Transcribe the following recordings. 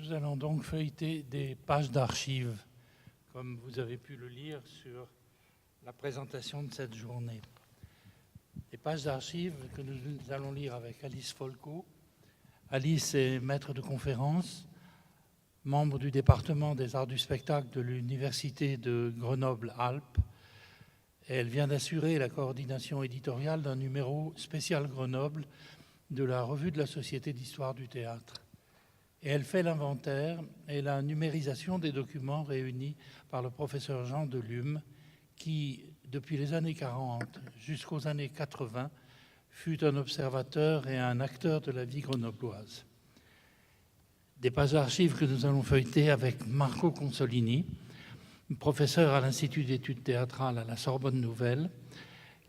Nous allons donc feuilleter des pages d'archives, comme vous avez pu le lire sur la présentation de cette journée. Des pages d'archives que nous allons lire avec Alice Folco. Alice est maître de conférence, membre du département des arts du spectacle de l'Université de Grenoble-Alpes. Elle vient d'assurer la coordination éditoriale d'un numéro spécial Grenoble de la Revue de la Société d'histoire du théâtre. Et elle fait l'inventaire et la numérisation des documents réunis par le professeur Jean Delume, qui, depuis les années 40 jusqu'aux années 80, fut un observateur et un acteur de la vie grenobloise. Des pages d'archives que nous allons feuilleter avec Marco Consolini, professeur à l'Institut d'études théâtrales à la Sorbonne Nouvelle,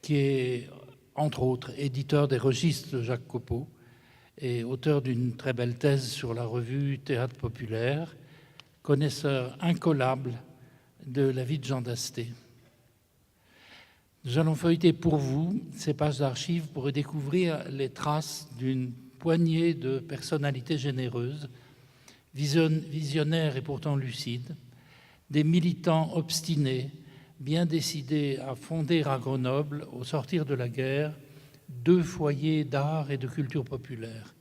qui est, entre autres, éditeur des registres de Jacques Copeau et auteur d'une très belle thèse sur la revue Théâtre populaire, connaisseur incollable de la vie de Jean d'Asté. Nous allons feuilleter pour vous ces pages d'archives pour y découvrir les traces d'une poignée de personnalités généreuses, visionnaires et pourtant lucides, des militants obstinés, bien décidés à fonder à Grenoble, au sortir de la guerre, 2 foyers d'art et de culture populaire,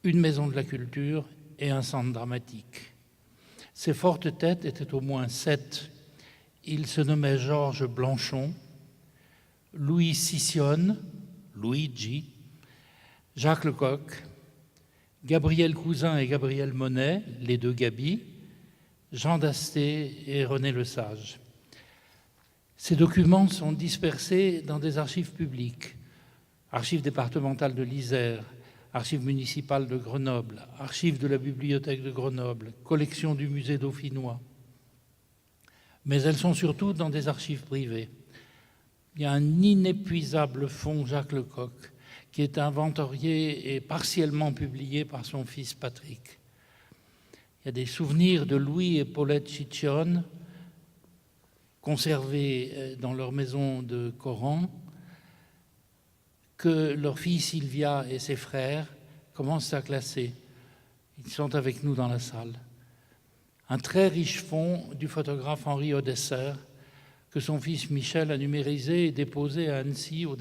une maison de la culture et un centre dramatique. Ces fortes têtes étaient au moins 7. Ils se nommaient Georges Blanchon, Louis Sissionne, Luigi, Jacques Lecoq, Gabriel Cousin et Gabriel Monet, les 2 Gabi, Jean d'Asté et René Lesage. Ces documents sont dispersés dans des archives publiques, archives départementales de l'Isère, archives municipales de Grenoble, archives de la bibliothèque de Grenoble, collection du musée dauphinois. Mais elles sont surtout dans des archives privées. Il y a un inépuisable fonds Jacques Lecoq qui est inventorié et partiellement publié par son fils Patrick. Il y a des souvenirs de Louis et Paulette Ciccione conservés dans leur maison de Coran, que leur fille Sylvia et ses frères commencent à classer. Ils sont avec nous dans la salle. Un très riche fonds du photographe Henri Odesser, que son fils Michel a numérisé et déposé à Annecy aux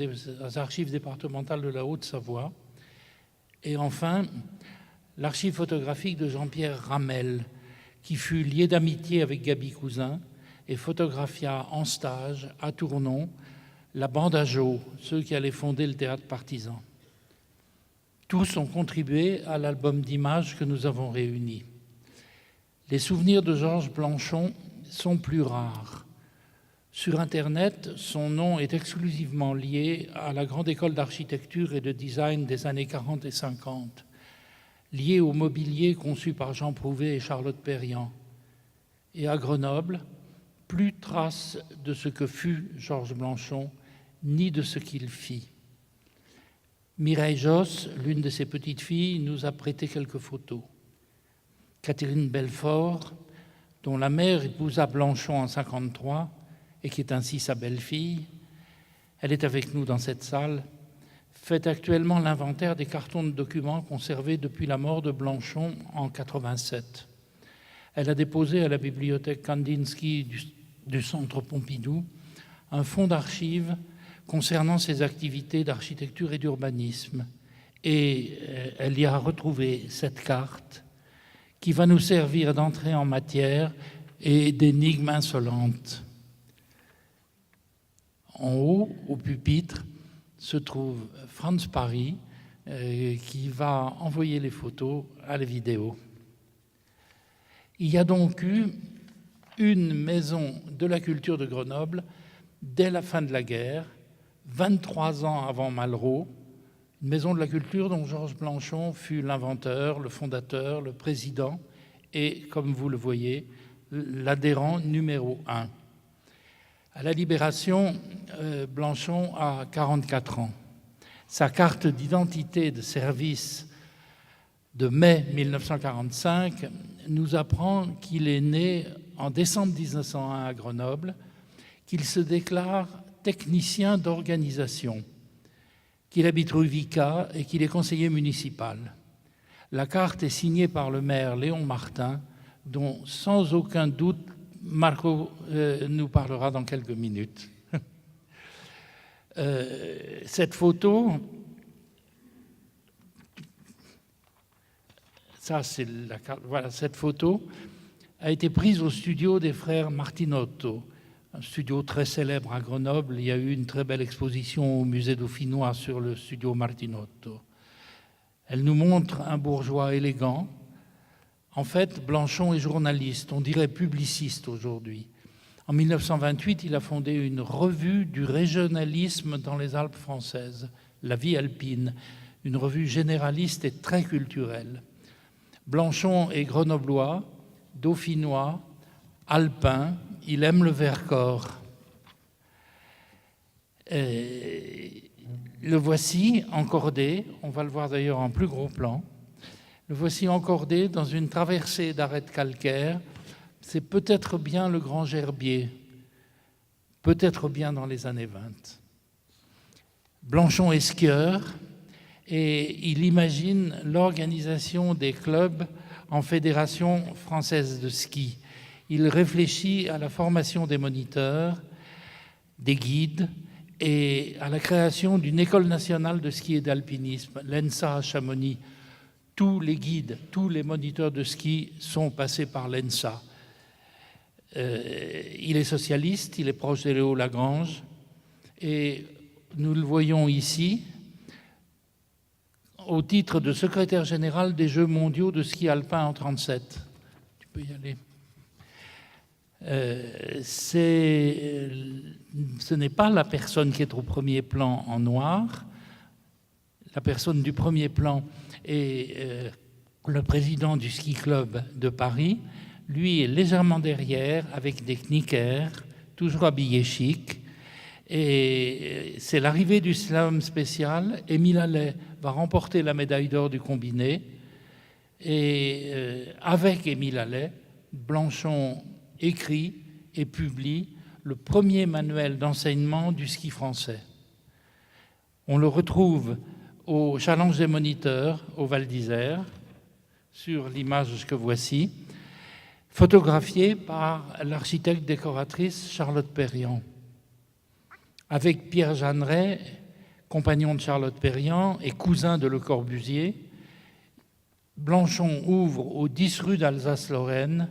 archives départementales de la Haute-Savoie. Et enfin, l'archive photographique de Jean-Pierre Ramel, qui fut lié d'amitié avec Gabi Cousin et photographia en stage à Tournon la bande à Jo, ceux qui allaient fonder le théâtre partisan. Tous ont contribué à l'album d'images que nous avons réuni. Les souvenirs de Georges Blanchon sont plus rares. Sur Internet, son nom est exclusivement lié à la grande école d'architecture et de design des années 40 et 50, lié au mobilier conçu par Jean Prouvé et Charlotte Perriand. Et à Grenoble, plus trace de ce que fut Georges Blanchon, ni de ce qu'il fit. Mireille Josse, l'une de ses petites filles, nous a prêté quelques photos. Catherine Belfort, dont la mère épousa Blanchon en 1953 et qui est ainsi sa belle-fille, elle est avec nous dans cette salle, fait actuellement l'inventaire des cartons de documents conservés depuis la mort de Blanchon en 1987. Elle a déposé à la bibliothèque Kandinsky du Centre Pompidou un fonds d'archives concernant ses activités d'architecture et d'urbanisme. Et elle y a retrouvé cette carte qui va nous servir d'entrée en matière et d'énigme insolente. En haut, au pupitre, se trouve Franz Paris qui va envoyer les photos à la vidéo. Il y a donc eu une maison de la culture de Grenoble dès la fin de la guerre, 23 ans avant Malraux, une maison de la culture dont Georges Blanchon fut l'inventeur, le fondateur, le président et, comme vous le voyez, l'adhérent numéro 1. À la Libération, Blanchon a 44 ans. Sa carte d'identité de service de mai 1945 nous apprend qu'il est né en décembre 1901 à Grenoble, qu'il se déclare technicien d'organisation, qu'il habite rue Vicat et qu'il est conseiller municipal. La carte est signée par le maire Léon Martin, dont sans aucun doute Marco nous parlera dans quelques minutes. Cette photo, ça c'est la carte, voilà, cette photo a été prise au studio des frères Martinotto, un studio très célèbre à Grenoble. Il y a eu une très belle exposition au musée dauphinois sur le studio Martinotto. Elle nous montre un bourgeois élégant. En fait, Blanchon est journaliste, on dirait publiciste aujourd'hui. En 1928, il a fondé une revue du régionalisme dans les Alpes françaises, La Vie alpine, une revue généraliste et très culturelle. Blanchon est grenoblois, dauphinois, alpin, il aime le Vercors. Le voici encordé, on va le voir d'ailleurs en plus gros plan, le voici encordé dans une traversée d'arêtes calcaires. C'est peut-être bien le Grand Gerbier, peut-être bien dans les années 20. Blanchon est skieur et il imagine l'organisation des clubs en Fédération française de ski. Il réfléchit à la formation des moniteurs, des guides et à la création d'une école nationale de ski et d'alpinisme, l'ENSA à Chamonix. Tous les guides, tous les moniteurs de ski sont passés par l'ENSA. Il est socialiste, il est proche de Léo Lagrange et nous le voyons ici au titre de secrétaire général des Jeux mondiaux de ski alpin en 1937. Tu peux y aller. Ce n'est pas la personne qui est au premier plan en noir. La personne du premier plan est le président du ski club de Paris. Lui est légèrement derrière avec des knickers, toujours habillé chic. Et c'est l'arrivée du slalom spécial. Émile Allais va remporter la médaille d'or du combiné. Et avec Émile Allais, Blanchon écrit et publie le premier manuel d'enseignement du ski français. On le retrouve au Challenge des moniteurs au Val d'Isère, sur l'image que voici, photographié par l'architecte décoratrice Charlotte Perriand. Avec Pierre Jeanneret, compagnon de Charlotte Perriand et cousin de Le Corbusier, Blanchon ouvre au 10 rue d'Alsace-Lorraine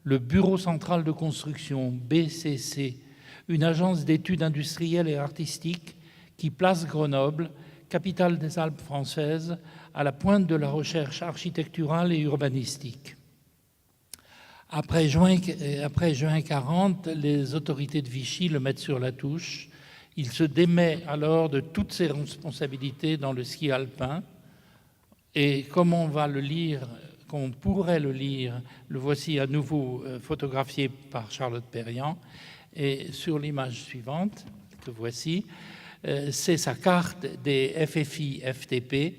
le Bureau central de construction, BCC, une agence d'études industrielles et artistiques qui place Grenoble, capitale des Alpes françaises, à la pointe de la recherche architecturale et urbanistique. Après juin 40, les autorités de Vichy le mettent sur la touche. Il se démet alors de toutes ses responsabilités dans le ski alpin. Et comme on va le lire, qu'on pourrait le lire, le voici à nouveau photographié par Charlotte Perriand. Et sur l'image suivante, que voici, c'est sa carte des FFI-FTP.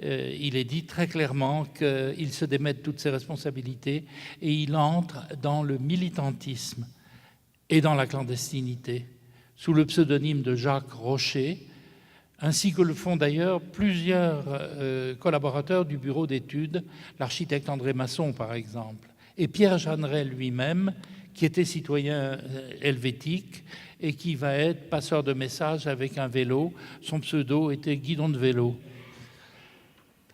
Il est dit très clairement qu'il se démet de toutes ses responsabilités et il entre dans le militantisme et dans la clandestinité, sous le pseudonyme de Jacques Rocher, ainsi que le font d'ailleurs plusieurs collaborateurs du bureau d'études, l'architecte André Masson par exemple, et Pierre Jeanneret lui-même, qui était citoyen helvétique et qui va être passeur de messages avec un vélo. Son pseudo était Guidon de vélo.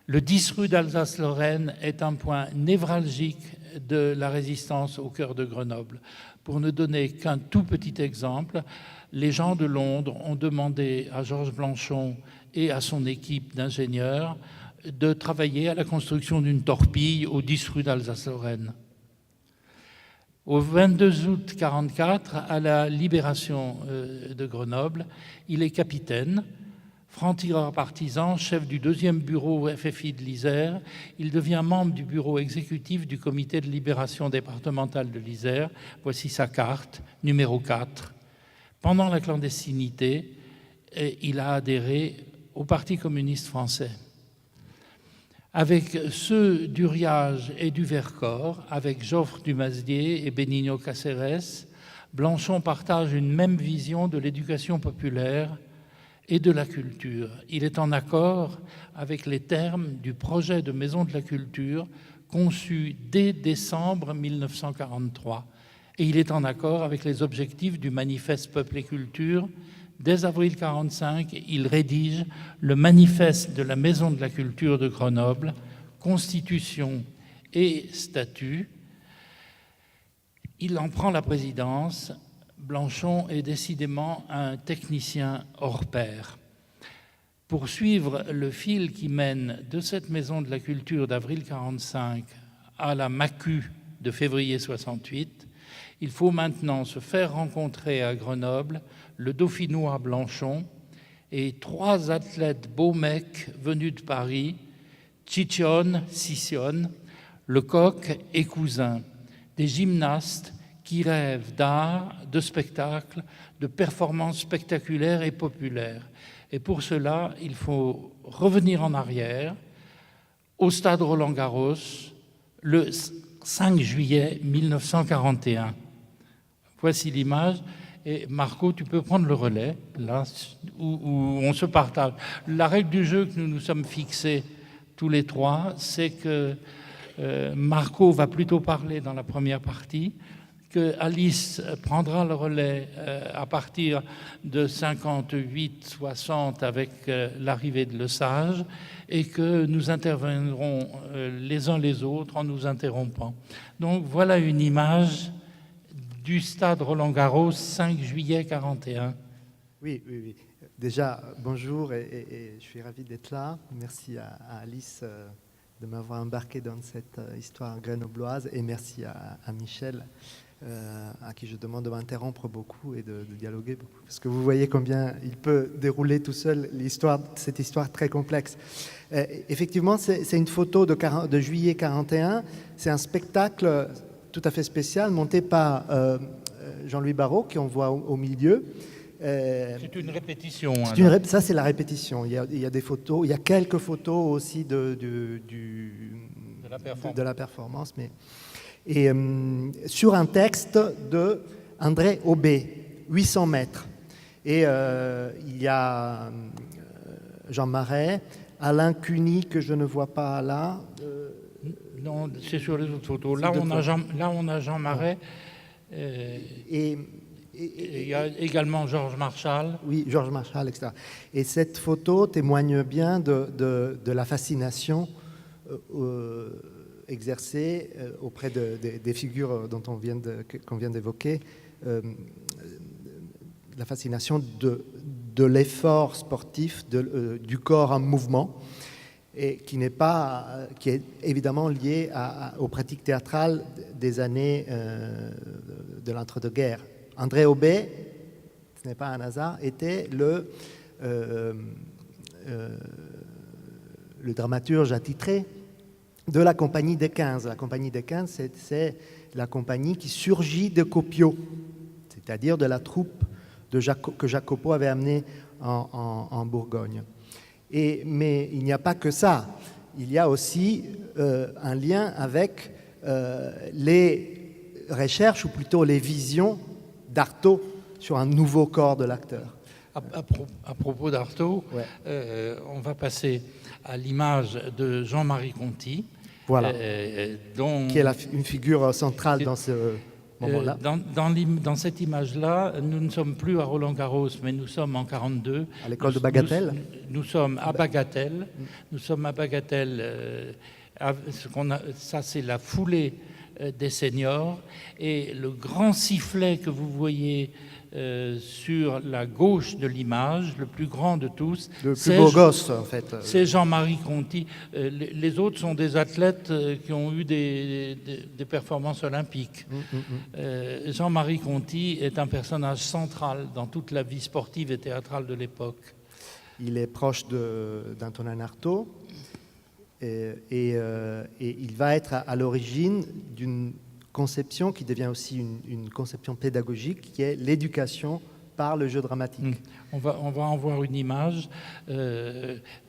Le 10 rue d'Alsace-Lorraine est un point névralgique de la résistance au cœur de Grenoble. Pour ne donner qu'un tout petit exemple, les gens de Londres ont demandé à Georges Blanchon et à son équipe d'ingénieurs de travailler à la construction d'une torpille au 10 rue d'Alsace-Lorraine. Au 22 août 1944, à la libération de Grenoble, il est capitaine, franc-tireur partisan, chef du 2e bureau FFI de l'Isère. Il devient membre du bureau exécutif du comité de libération départementale de l'Isère. Voici sa carte, numéro 4. Pendant la clandestinité, il a adhéré au Parti communiste français. Avec ceux d'Uriage et du Vercors, avec Joffre Dumazdier et Benigno Cáceres, Blanchon partage une même vision de l'éducation populaire et de la culture. Il est en accord avec les termes du projet de maison de la culture conçu dès décembre 1943. Et il est en accord avec les objectifs du manifeste Peuple et Culture. Dès avril 1945, il rédige le manifeste de la Maison de la Culture de Grenoble, Constitution et statut. Il en prend la présidence. Blanchon est décidément un technicien hors pair. Pour suivre le fil qui mène de cette Maison de la Culture d'avril 1945 à la MACU de février 1968, il faut maintenant se faire rencontrer à Grenoble le dauphinois Blanchon et 3 athlètes beaux mecs venus de Paris, Ciccione, Sisson, Lecoq et Cousin, des gymnastes qui rêvent d'art, de spectacle, de performances spectaculaires et populaires. Et pour cela, il faut revenir en arrière au stade Roland-Garros le 5 juillet 1941. Voici l'image. Et Marco, tu peux prendre le relais, là où on se partage. La règle du jeu que nous nous sommes fixés tous les 3, c'est que Marco va plutôt parler dans la première partie, que Alice prendra le relais à partir de 58-60 avec l'arrivée de Lesage, et que nous interviendrons les uns les autres en nous interrompant. Donc voilà une image du stade Roland-Garros, 5 juillet 1941. Oui. Déjà, bonjour et je suis ravi d'être là. Merci à Alice de m'avoir embarqué dans cette histoire grenobloise, et merci à Michel, à qui je demande de m'interrompre beaucoup et de dialoguer beaucoup, parce que vous voyez combien il peut dérouler tout seul cette histoire très complexe. Effectivement, c'est une photo de juillet 41. C'est un spectacle tout à fait spécial, monté par Jean-Louis Barrault, qu'on voit au milieu. C'est une répétition. Ça, c'est la répétition. Il y a des photos, il y a quelques photos aussi de la performance. Et sur un texte de André Aubé, 800 mètres. Et il y a Jean Marais, Alain Cuny, que je ne vois pas là. Non, c'est sur les autres photos. Là, on a Jean Marais. Et il y a également Georges Marchal. Oui, Georges Marchal, etc. Et cette photo témoigne bien de la fascination exercée auprès des figures dont qu'on vient d'évoquer, la fascination de l'effort sportif, du corps en mouvement, et qui est évidemment lié aux pratiques théâtrales des années de l'entre-deux-guerres. André Aubé, ce n'est pas un hasard, était le dramaturge attitré de la Compagnie des 15. La Compagnie des 15, c'est la compagnie qui surgit de Copio, c'est-à-dire de la troupe que Jacopo avait amenée en Bourgogne. Mais il n'y a pas que ça. Il y a aussi un lien avec les recherches, ou plutôt les visions d'Artaud sur un nouveau corps de l'acteur. À propos d'Artaud, ouais. On va passer à l'image de Jean-Marie Conti. Voilà. Qui est une figure centrale dans ce moment-là. Dans cette image-là, nous ne sommes plus à Roland-Garros, mais nous sommes en 1942. À l'école de Bagatelle. Nous sommes à Bagatelle. Nous sommes à Bagatelle. Ça, c'est la foulée des seniors, et le grand sifflet que vous voyez sur la gauche de l'image, le plus grand de tous, le plus beau gosse en fait, c'est Jean-Marie Conti. Les autres sont des athlètes qui ont eu des performances olympiques. Jean-Marie Conti est un personnage central dans toute la vie sportive et théâtrale de l'époque. Il est proche d'Antonin Artaud. Et il va être à l'origine d'une conception qui devient aussi une conception pédagogique, qui est l'éducation par le jeu dramatique. On va en voir une image.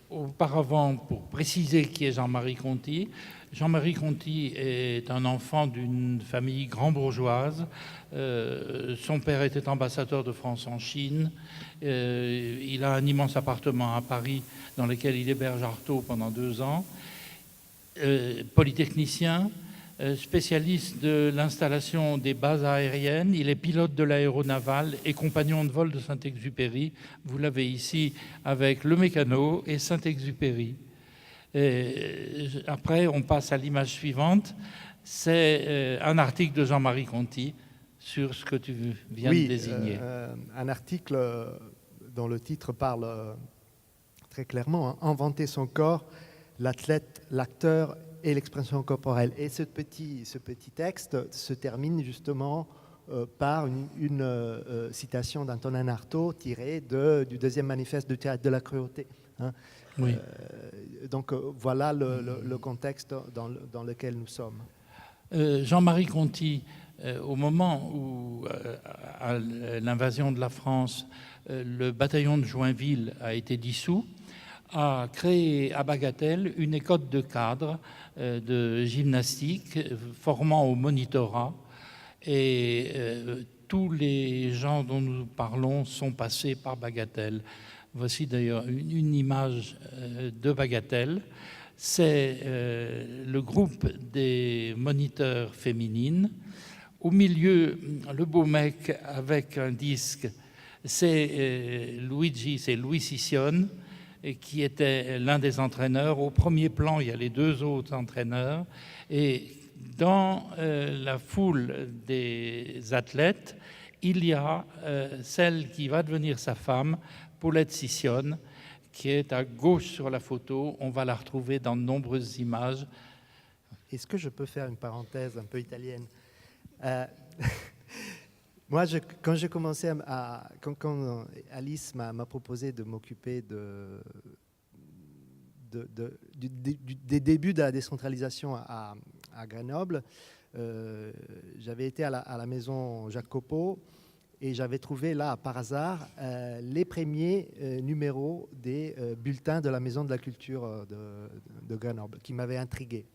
Auparavant, pour préciser qui est Jean-Marie Conti, Jean-Marie Conti est un enfant d'une famille grand-bourgeoise. Son père était ambassadeur de France en Chine. Il a un immense appartement à Paris dans lequel il héberge Artaud pendant 2 ans. Polytechnicien, spécialiste de l'installation des bases aériennes. Il est pilote de l'aéronavale et compagnon de vol de Saint-Exupéry. Vous l'avez ici avec le mécano et Saint-Exupéry. Après, on passe à l'image suivante. C'est un article de Jean-Marie Conti sur ce que tu viens de désigner. Un article dont le titre parle très clairement, hein, « Inventer son corps, l'athlète, l'acteur et l'expression corporelle ». Et ce petit texte se termine justement par une citation d'Antonin Artaud tirée du deuxième manifeste du théâtre de la cruauté. Hein. Oui. Donc voilà le contexte dans lequel nous sommes. Jean-Marie Conti, au moment où, à l'invasion de la France, le bataillon de Joinville a été dissous, a créé à Bagatelle une école de cadres de gymnastique formant au monitorat. Et tous les gens dont nous parlons sont passés par Bagatelle. Voici d'ailleurs une image de Bagatelle. C'est le groupe des moniteurs féminines. Au milieu, le beau mec avec un disque, c'est Louis Sisson, qui était l'un des entraîneurs. Au premier plan, il y a les 2 autres entraîneurs. Et dans la foule des athlètes, il y a celle qui va devenir sa femme, Paulette Sisson, qui est à gauche sur la photo. On va la retrouver dans de nombreuses images. Est-ce que je peux faire une parenthèse un peu italienne? Moi, quand j'ai commencé quand Alice m'a proposé de m'occuper des débuts de la décentralisation à Grenoble, j'avais été à la maison Jacques Copeau et j'avais trouvé là, par hasard, les premiers numéros des bulletins de la Maison de la Culture de Grenoble, qui m'avaient intrigué.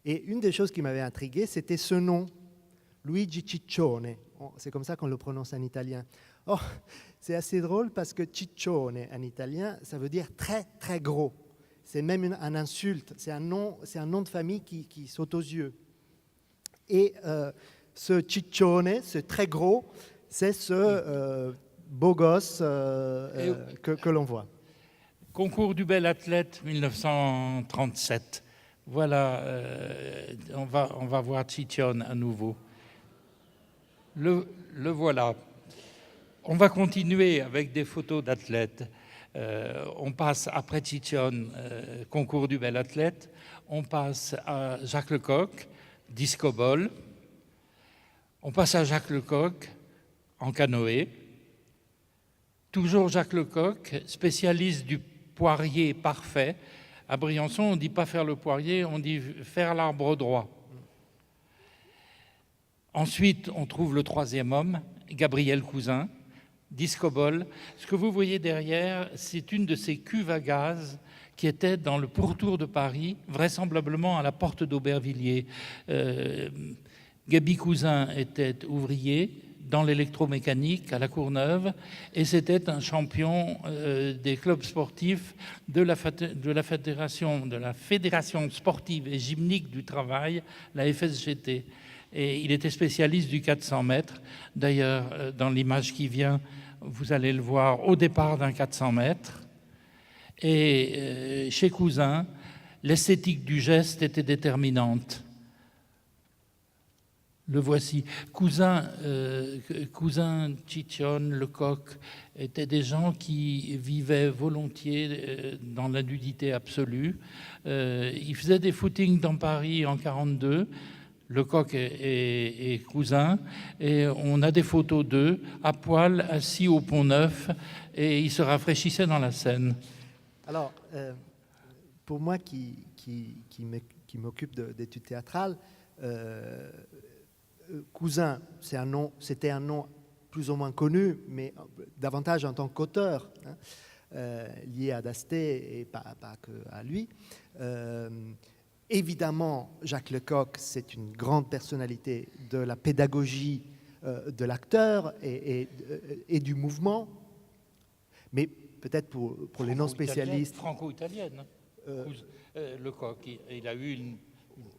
Et une des choses qui m'avait intrigué, c'était ce nom, Luigi Ciccione. C'est comme ça qu'on le prononce en italien. Oh, c'est assez drôle parce que Ciccione en italien, ça veut dire très très gros. C'est même un insulte. C'est un nom de famille qui saute aux yeux. Et ce Ciccione, ce très gros, c'est ce beau gosse que l'on voit. Concours du bel athlète 1937. Voilà, on va voir Ciccione à nouveau. Le voilà. On va continuer avec des photos d'athlètes. On passe après Ciccione, concours du bel athlète. On passe à Jacques Lecoq, disco-ball. On passe à Jacques Lecoq en canoë. Toujours Jacques Lecoq, spécialiste du poirier parfait. À Briançon, on ne dit pas faire le poirier, on dit faire l'arbre droit. Ensuite, on trouve le 3e homme, Gabriel Cousin, disco-ball. Ce que vous voyez derrière, c'est une de ces cuves à gaz qui était dans le pourtour de Paris, vraisemblablement à la porte d'Aubervilliers. Gabi Cousin était ouvrier dans l'électromécanique à La Courneuve et c'était un champion des clubs sportifs de la Fédération sportive et gymnique du travail, la FSGT. Et il était spécialiste du 400 mètres. D'ailleurs, dans l'image qui vient, vous allez le voir au départ d'un 400 mètres. Et chez Cousin, l'esthétique du geste était déterminante. Le voici. Cousin, Ciccione, Lecoq étaient des gens qui vivaient volontiers dans la nudité absolue. Ils faisaient des footings dans Paris en 1942. Lecoq et Cousin, et on a des photos d'eux à poil, assis au Pont-Neuf, et ils se rafraîchissaient dans la Seine. Alors, pour moi qui m'occupe d'études théâtrales, Cousin, c'était un nom plus ou moins connu, mais davantage en tant qu'auteur. Hein. liées à Dasté et pas que à lui. Évidemment, Jacques Lecoq, c'est une grande personnalité de la pédagogie de l'acteur et du mouvement, mais peut-être pour les non-spécialistes... Franco-italienne. Lecoq, il a eu une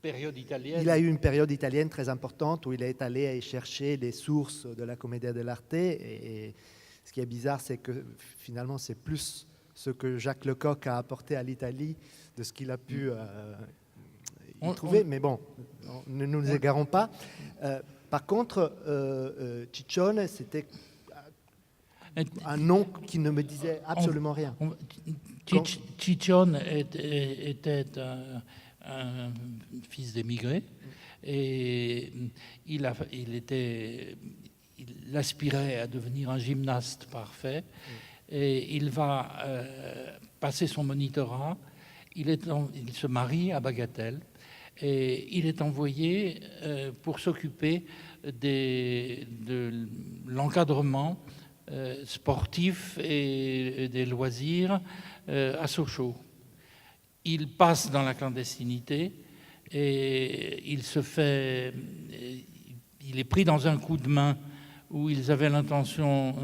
période italienne. Il a eu une période italienne très importante où il est allé chercher les sources de la commedia dell'arte. Et ce qui est bizarre, c'est que finalement, c'est plus ce que Jacques Lecoq a apporté à l'Italie de ce qu'il a pu y trouver. Mais bon, ne nous égarons pas. Par contre, Ciccione, c'était un nom qui ne me disait absolument rien. Ciccione était un fils d'émigré et il aspirait à devenir un gymnaste parfait et il va passer son monitorat. Il se marie à Bagatelle et il est envoyé pour s'occuper de l'encadrement sportif et des loisirs à Sochaux. Il passe dans la clandestinité et il est pris dans un coup de main où ils avaient l'intention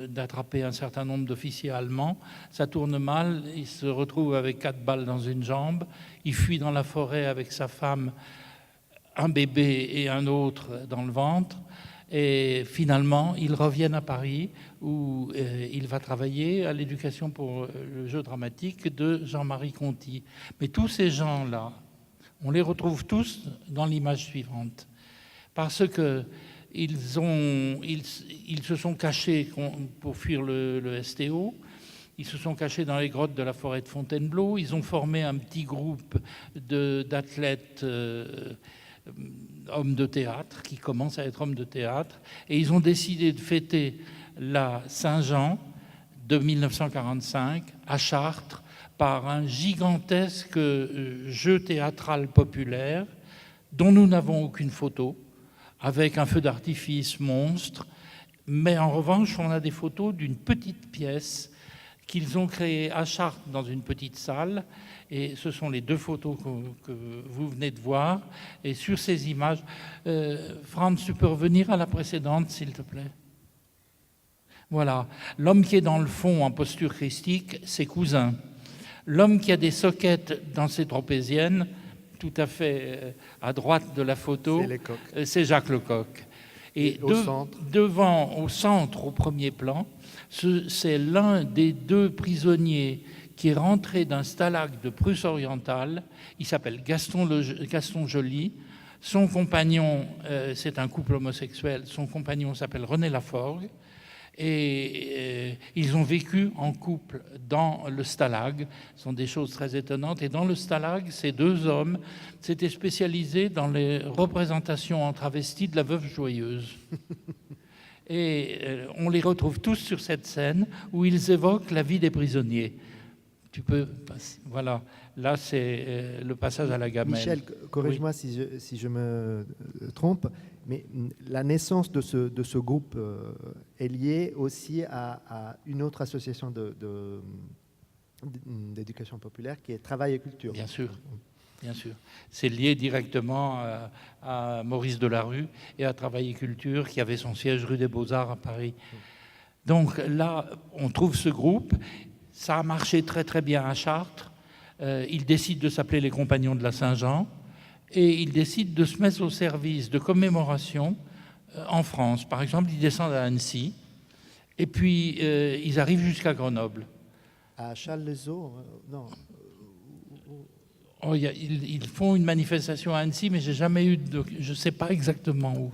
d'attraper un certain nombre d'officiers allemands. Ça tourne mal, il se retrouve avec 4 balles dans une jambe, il fuit dans la forêt avec sa femme, un bébé et un autre dans le ventre. Et finalement, ils reviennent à Paris où il va travailler à l'éducation pour le jeu dramatique de Jean-Marie Conti. Mais tous ces gens-là, on les retrouve tous dans l'image suivante. Parce qu'ils se sont cachés pour fuir le STO, ils se sont cachés dans les grottes de la forêt de Fontainebleau, ils ont formé un petit groupe d'athlètes hommes de théâtre, qui commencent à être hommes de théâtre, et ils ont décidé de fêter la Saint-Jean de 1945 à Chartres par un gigantesque jeu théâtral populaire dont nous n'avons aucune photo, avec un feu d'artifice monstre, mais en revanche on a des photos d'une petite pièce qu'ils ont créée à Chartres dans une petite salle. Et ce sont les 2 photos que vous venez de voir. Et sur ces images, Franz, tu peux revenir à la précédente, s'il te plaît. Voilà. L'homme qui est dans le fond en posture christique, c'est Cousin. L'homme qui a des soquettes dans ses tropéziennes, tout à fait à droite de la photo, c'est Jacques Lecoq. Et devant, au centre, au premier plan, c'est l'un des 2 prisonniers qui est rentré d'un stalag de Prusse orientale. Il s'appelle Gaston Joly. Son compagnon, c'est un couple homosexuel, son compagnon s'appelle René Laforgue. Et ils ont vécu en couple dans le stalag. Ce sont des choses très étonnantes. Et dans le stalag, ces 2 hommes s'étaient spécialisés dans les représentations en travesti de la Veuve Joyeuse. Et on les retrouve tous sur cette scène où ils évoquent la vie des prisonniers. Tu peux passer. Voilà, là c'est le passage à la gamelle. Michel, corrige-moi si je me trompe, mais la naissance de ce groupe est liée aussi à une autre association d'éducation populaire qui est Travail et Culture. Bien sûr, bien sûr. C'est lié directement à Maurice Delarue et à Travail et Culture qui avait son siège rue des Beaux-Arts à Paris. Donc là, on trouve ce groupe. Ça a marché très très bien à Chartres. Ils décident de s'appeler les Compagnons de la Saint-Jean et ils décident de se mettre au service de commémoration en France. Par exemple, ils descendent à Annecy et puis ils arrivent jusqu'à Grenoble. À Challes-les-Eaux, non. Oh, ils font une manifestation à Annecy, mais j'ai jamais eu je ne sais pas exactement où.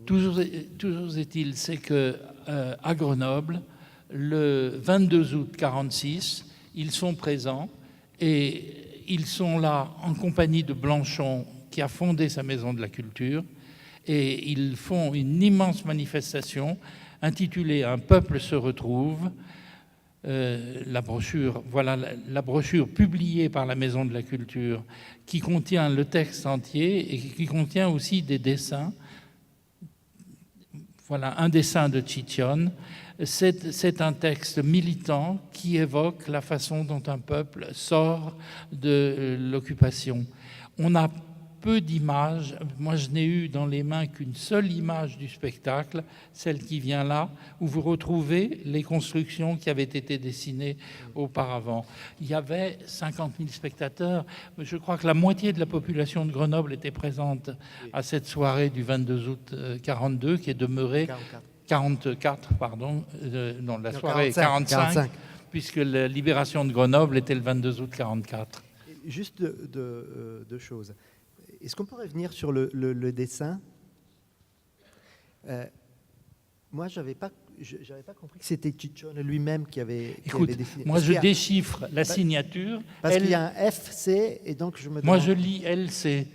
Toujours est-il, c'est qu'à Grenoble, le 22 août 1946, ils sont présents et ils sont là en compagnie de Blanchon, qui a fondé sa maison de la culture, et ils font une immense manifestation intitulée « Un peuple se retrouve ». La brochure, voilà la brochure publiée par la Maison de la Culture qui contient le texte entier et qui contient aussi des dessins Voilà un dessin de Chition. C'est un texte militant qui évoque la façon dont un peuple sort de l'occupation. On a peu d'images. Moi, je n'ai eu dans les mains qu'une seule image du spectacle, celle qui vient là, où vous retrouvez les constructions qui avaient été dessinées auparavant. Il y avait 50 000 spectateurs. Je crois que la moitié de la population de Grenoble était présente à cette soirée du 22 août 42, qui est demeurée 44, pardon. Non, la soirée est 45, puisque la libération de Grenoble était le 22 août 44. Juste deux choses. Est-ce qu'on peut revenir sur le dessin? Moi, je n'avais pas compris que c'était Chichon lui-même qui avait dessiné. Moi, je déchiffre la signature. Parce qu'il y a un FC, et donc je me demande... Moi, je lis LC.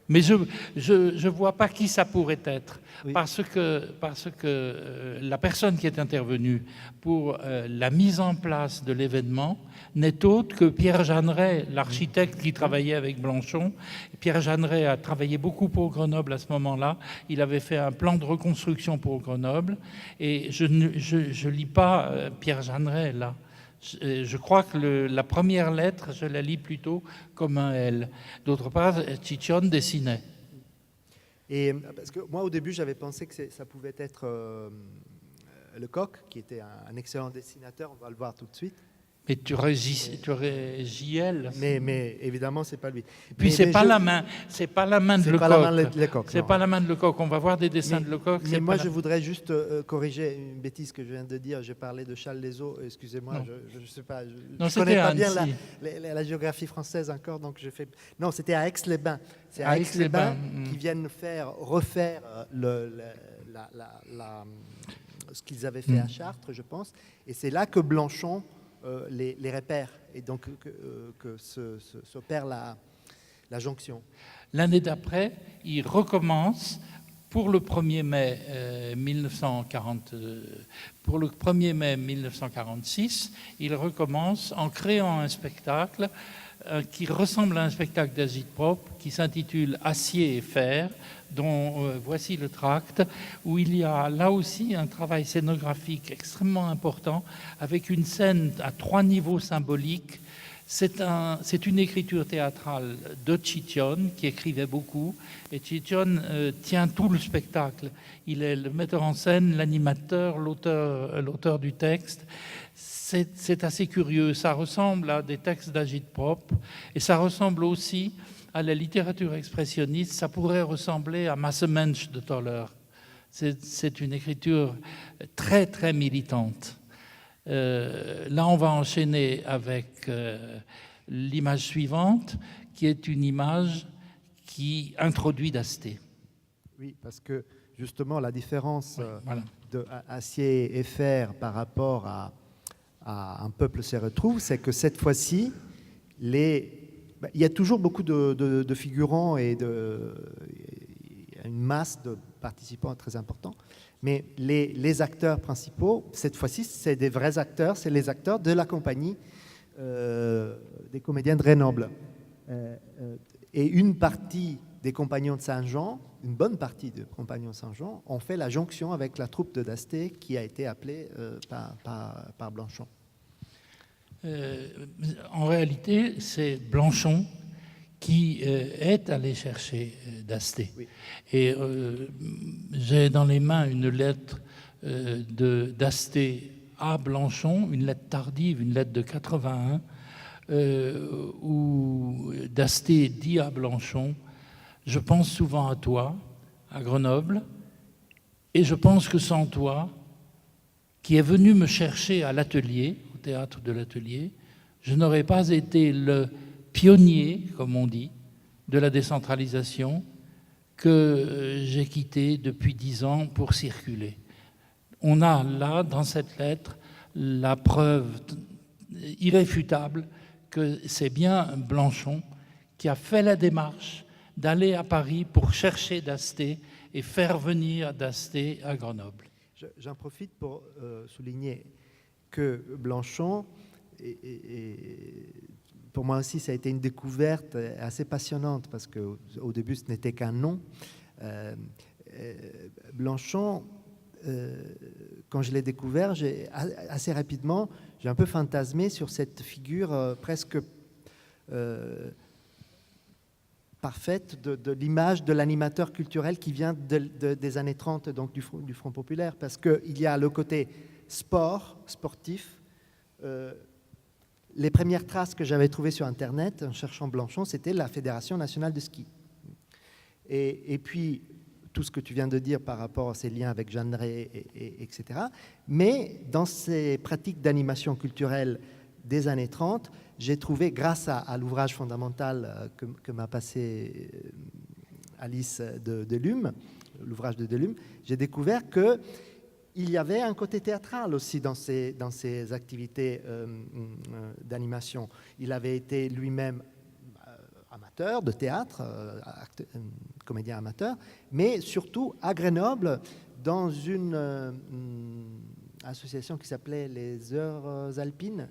Mais je ne vois pas qui ça pourrait être, oui. parce que la personne qui est intervenue pour la mise en place de l'événement n'est autre que Pierre Jeanneret, l'architecte qui travaillait avec Blanchon. Pierre Jeanneret a travaillé beaucoup pour Grenoble à ce moment-là. Il avait fait un plan de reconstruction pour Grenoble. Et je ne lis pas Pierre Jeanneret là. Je crois que la première lettre, je la lis plutôt comme un L. D'autre part, Chichon dessinait. Et parce que moi, au début, j'avais pensé que ça pouvait être Lecoq, qui était un excellent dessinateur, on va le voir tout de suite. Mais tu aurais JL. Mais évidemment, c'est pas lui. Et puis c'est pas la main de Lecoq. C'est pas la main de Lecoq. On va voir des dessins de Lecoq. Mais moi, je voudrais juste corriger une bêtise que je viens de dire. J'ai parlé de Challes-les-Eaux. Excusez-moi, je sais pas. Je connais pas bien la géographie française encore, donc je fais. Non, c'était à Aix-les-Bains. C'est à Aix-les-Bains qui viennent refaire ce qu'ils avaient fait à Chartres, je pense. Et c'est là que Blanchon les repères, et donc que s'opère la jonction. L'année d'après, il recommence pour le 1er mai 1946, il recommence en créant un spectacle qui ressemble à un spectacle d'agit-prop qui s'intitule Acier et fer, dont voici le tract, où il y a là aussi un travail scénographique extrêmement important, avec une scène à 3 niveaux symboliques. C'est une écriture théâtrale de Chichon, qui écrivait beaucoup, et Chichon tient tout le spectacle. Il est le metteur en scène, l'animateur, l'auteur du texte. C'est assez curieux, ça ressemble à des textes d'agit-prop, et ça ressemble aussi à la littérature expressionniste, ça pourrait ressembler à Massemensch de Toller. C'est une écriture très, très militante. Là, on va enchaîner avec l'image suivante, qui est une image qui introduit d'Asté. Oui, parce que justement, la différence de Acier et fer par rapport à Un peuple se retrouve, c'est que cette fois-ci, il y a toujours beaucoup de figurants et une masse de participants très importants, mais les acteurs principaux, cette fois-ci, c'est des vrais acteurs, c'est les acteurs de la compagnie des comédiens de Grenoble. Et une partie des Compagnons de Saint-Jean, une bonne partie des Compagnons de Saint-Jean, ont fait la jonction avec la troupe de d'Asté qui a été appelée par Blanchon. En réalité, c'est Blanchon qui est allé chercher d'Asté. Oui. Et j'ai dans les mains une lettre d'Asté à Blanchon, une lettre tardive, une lettre de 81, où d'Asté dit à Blanchon: je pense souvent à toi, à Grenoble, et je pense que sans toi, qui est venu me chercher à l'atelier, au théâtre de l'Atelier, je n'aurais pas été le pionnier, comme on dit, de la décentralisation que j'ai quitté depuis 10 ans pour circuler. On a là, dans cette lettre, la preuve irréfutable que c'est bien Blanchon qui a fait la démarche d'aller à Paris pour chercher d'Asté et faire venir d'Asté à Grenoble. J'en profite pour souligner que Blanchon, pour moi aussi, ça a été une découverte assez passionnante parce qu'au début, ce n'était qu'un nom. Blanchon, quand je l'ai découvert, assez rapidement, j'ai un peu fantasmé sur cette figure presque parfaite de l'image de l'animateur culturel qui vient des années 30, donc du Front populaire, parce qu'il y a le côté sportif. Les premières traces que j'avais trouvées sur Internet en cherchant Blanchon, c'était la Fédération nationale de ski. Et puis, tout ce que tu viens de dire par rapport à ses liens avec Jeanne Rey, etc. Mais dans ces pratiques d'animation culturelle des années 30, j'ai trouvé, grâce à l'ouvrage fondamental que m'a passé Alice de Delume, l'ouvrage de Delume, j'ai découvert qu'il y avait un côté théâtral aussi dans ces activités d'animation. Il avait été lui-même amateur de théâtre, comédien amateur, mais surtout à Grenoble, dans une association qui s'appelait les Heures Alpines.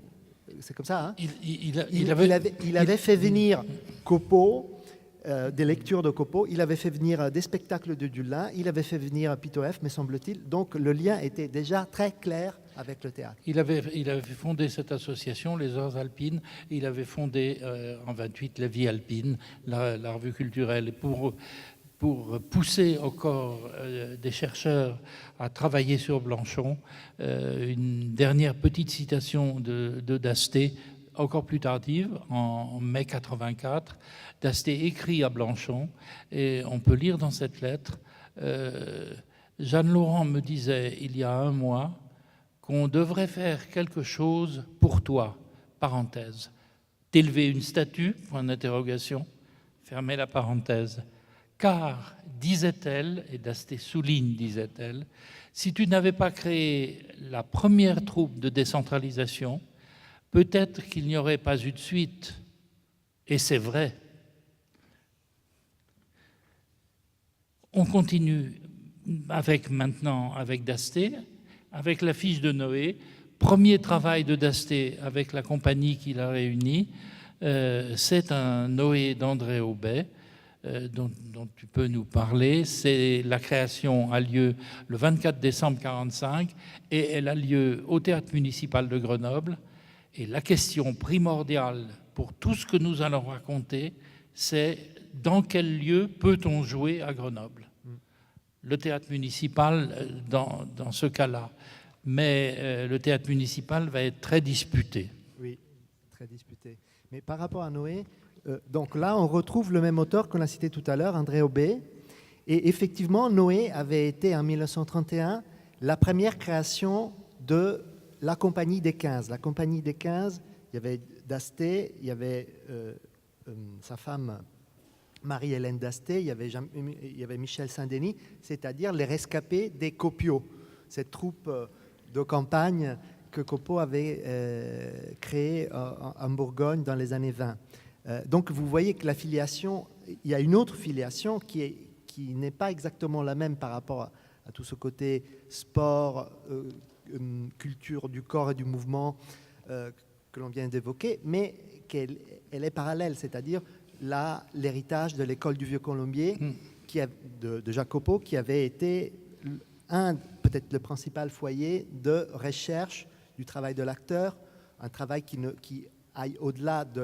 C'est comme ça, hein? Il avait fait venir Copeau, des lectures de Copeau, il avait fait venir des spectacles de Dullin, il avait fait venir Pitoef, me semble-t-il. Donc le lien était déjà très clair avec le théâtre. Il avait fondé cette association, les Heures Alpines. Il avait fondé en 28 la Vie Alpine, la revue culturelle. Et pour pousser encore des chercheurs à travailler sur Blanchon, une dernière petite citation de Dasté, encore plus tardive, en mai 84. Dasté écrit à Blanchon, et on peut lire dans cette lettre, Jeanne Laurent me disait il y a un mois qu'on devrait faire quelque chose pour toi, parenthèse. T'élever une statue, point d'interrogation, fermez la parenthèse. Car, disait-elle, et Dasté souligne, disait-elle, si tu n'avais pas créé la première troupe de décentralisation, peut-être qu'il n'y aurait pas eu de suite. Et c'est vrai. On continue maintenant avec Dasté, avec la fiche de Noé. Premier travail de Dasté avec la compagnie qui l'a réunie, c'est un Noé d'André Aubet, dont tu peux nous parler. La création a lieu le 24 décembre 1945 et elle a lieu au Théâtre municipal de Grenoble. Et la question primordiale pour tout ce que nous allons raconter, c'est dans quel lieu peut-on jouer à Grenoble ? Le théâtre municipal dans ce cas-là. Mais le théâtre municipal va être très disputé. Oui, très disputé. Mais par rapport à Noé, donc là, on retrouve le même auteur qu'on a cité tout à l'heure, André Aubet. Et effectivement, Noé avait été en 1931 la première création de la Compagnie des 15. La Compagnie des 15, il y avait Dasté, il y avait sa femme Marie-Hélène Dasté, il y avait Michel Saint-Denis, c'est-à-dire les rescapés des Copiaux, cette troupe de campagne que Copeau avait créée en Bourgogne dans les années 20. Donc vous voyez que la filiation, il y a une autre filiation qui n'est pas exactement la même par rapport à tout ce côté sport, culture du corps et du mouvement que l'on vient d'évoquer, mais qu'elle est parallèle, c'est-à-dire l'héritage de l'école du Vieux-Colombier de Jacques Copeau, qui avait été peut-être le principal foyer de recherche du travail de l'acteur, un travail qui aille au-delà de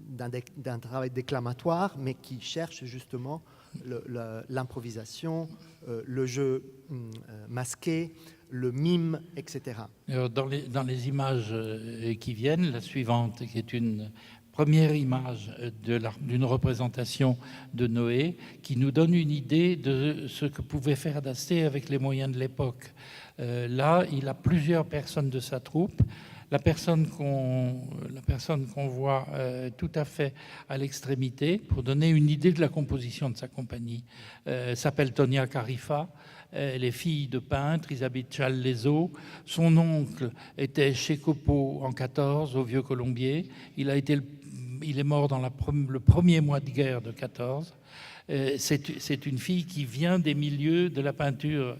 d'un travail déclamatoire, mais qui cherche justement l'improvisation, le jeu masqué, le mime, etc. Alors, dans les images qui viennent, la suivante, qui est une première image d'une représentation de Noé, qui nous donne une idée de ce que pouvait faire Dasté avec les moyens de l'époque. Là, il a plusieurs personnes de sa troupe. La personne qu'on voit tout à fait à l'extrémité, pour donner une idée de la composition de sa compagnie, s'appelle Tonia Carifa. Elle est fille de peintre, ils habitent Challes-les-Eaux. Son oncle était chez Copeau en 14, au Vieux-Colombier. Il est mort dans le premier mois de guerre de 14. C'est une fille qui vient des milieux de la peinture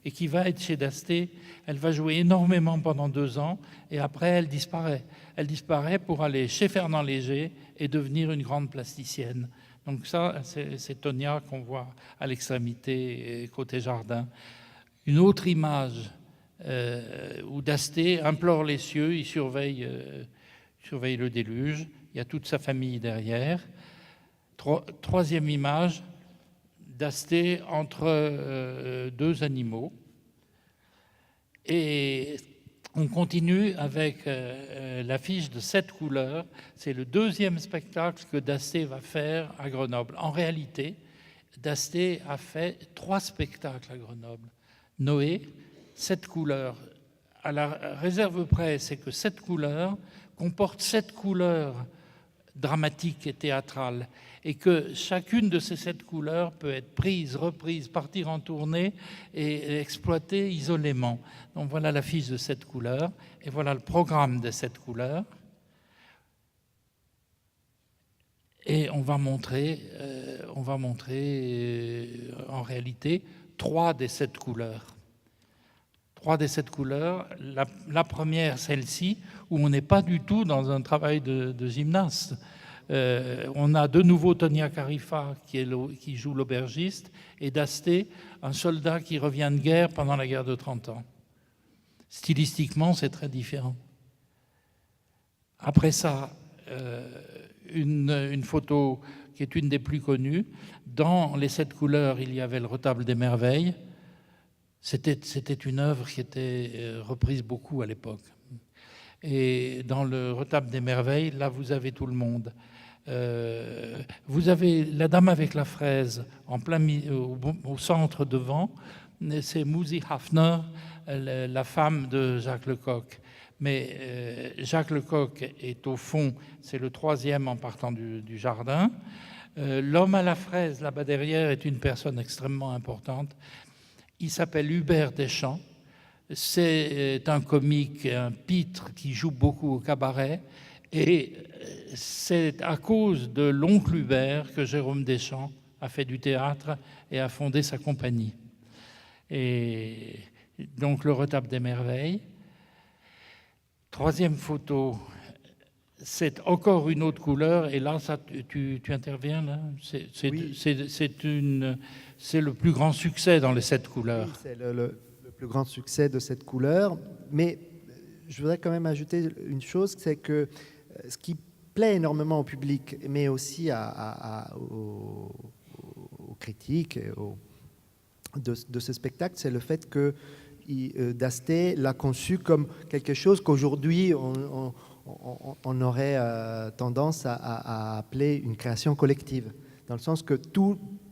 et qui va être chez Dasté. Elle va jouer énormément pendant 2 ans et après elle disparaît. Elle disparaît pour aller chez Fernand Léger et devenir une grande plasticienne. Donc ça, c'est Tonia qu'on voit à l'extrémité, côté jardin. Une autre image où Dasté implore les cieux, il surveille le déluge, il y a toute sa famille derrière. Troisième image, Dasté entre deux animaux. Et on continue avec l'affiche de 7 couleurs. C'est le deuxième spectacle que Dasté va faire à Grenoble. En réalité, Dasté a fait 3 spectacles à Grenoble. Noé, 7 couleurs. À la réserve près, c'est que 7 couleurs comportent 7 couleurs dramatiques et théâtrales, et que chacune de ces 7 couleurs peut être prise, reprise, partir en tournée et exploitée isolément. Donc voilà l'affiche de 7 couleurs, et voilà le programme de 7 couleurs. Et on va montrer en réalité 3 des 7 couleurs. 3 des 7 couleurs. La première, celle-ci, où on n'est pas du tout dans un travail de gymnaste. On a de nouveau Tonia Carifa qui joue l'aubergiste et Dasté, un soldat qui revient de guerre pendant la guerre de 30 ans. Stylistiquement, c'est très différent. Après ça, une photo qui est une des plus connues. Dans les 7 couleurs, il y avait le retable des merveilles. C'était une œuvre qui était reprise beaucoup à l'époque. Et dans le retable des merveilles, là, vous avez tout le monde. Vous avez la dame avec la fraise en plein au centre devant. C'est Musi Hafner, la femme de Jacques Lecoq. Mais Jacques Lecoq est au fond, c'est le 3e en partant du jardin. L'homme à la fraise, là-bas derrière, est une personne extrêmement importante. Il s'appelle Hubert Deschamps. C'est un comique, un pitre qui joue beaucoup au cabaret. Et c'est à cause de l'oncle Hubert que Jérôme Deschamps a fait du théâtre et a fondé sa compagnie. Et donc le retable des merveilles. 3e photo, c'est encore une autre couleur. Et là, ça, tu interviens là. Oui. C'est le plus grand succès dans les 7 couleurs. Oui, c'est le plus grand succès de cette couleur. Mais je voudrais quand même ajouter une chose, c'est que ce qui plaît énormément au public, mais aussi aux critiques et de ce spectacle, c'est le fait que Dasté l'a conçu comme quelque chose qu'aujourd'hui on aurait tendance à appeler une création collective, dans le sens que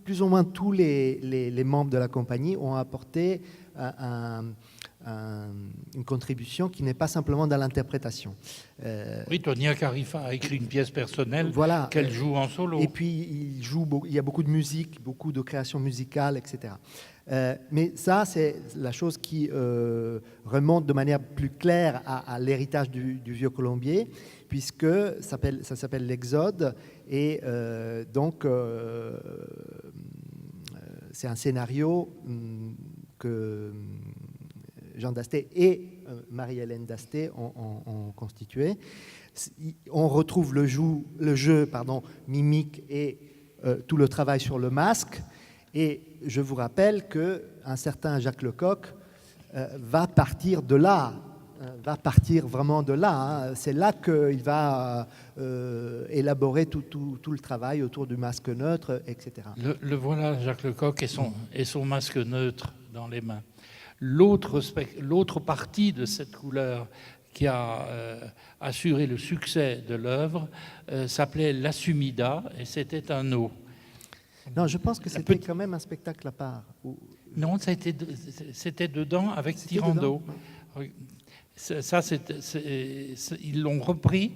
plus ou moins tous les membres de la compagnie ont apporté une contribution qui n'est pas simplement dans l'interprétation. Oui, Tonia Carifa a écrit une pièce personnelle voilà, qu'elle joue en solo. Et puis il y a beaucoup de musique, beaucoup de créations musicales, etc. Mais ça, c'est la chose qui remonte de manière plus claire à l'héritage du vieux colombier, puisque ça s'appelle l'Exode, et donc c'est un scénario que Jean Dasté et Marie-Hélène Dasté ont constitué. On retrouve le jeu mimique et tout le travail sur le masque. Et je vous rappelle qu'un certain Jacques Lecoq va partir de là, va partir vraiment de là. C'est là qu'il va élaborer tout le travail autour du masque neutre, etc. Le voilà, Jacques Lecoq et son masque neutre dans les mains. L'autre partie de cette couleur qui a assuré le succès de l'œuvre s'appelait l'Assumida, et c'était un eau. Non, je pense que c'était quand même un spectacle à part. Non, c'était dedans avec Tirando. Ça, ils l'ont repris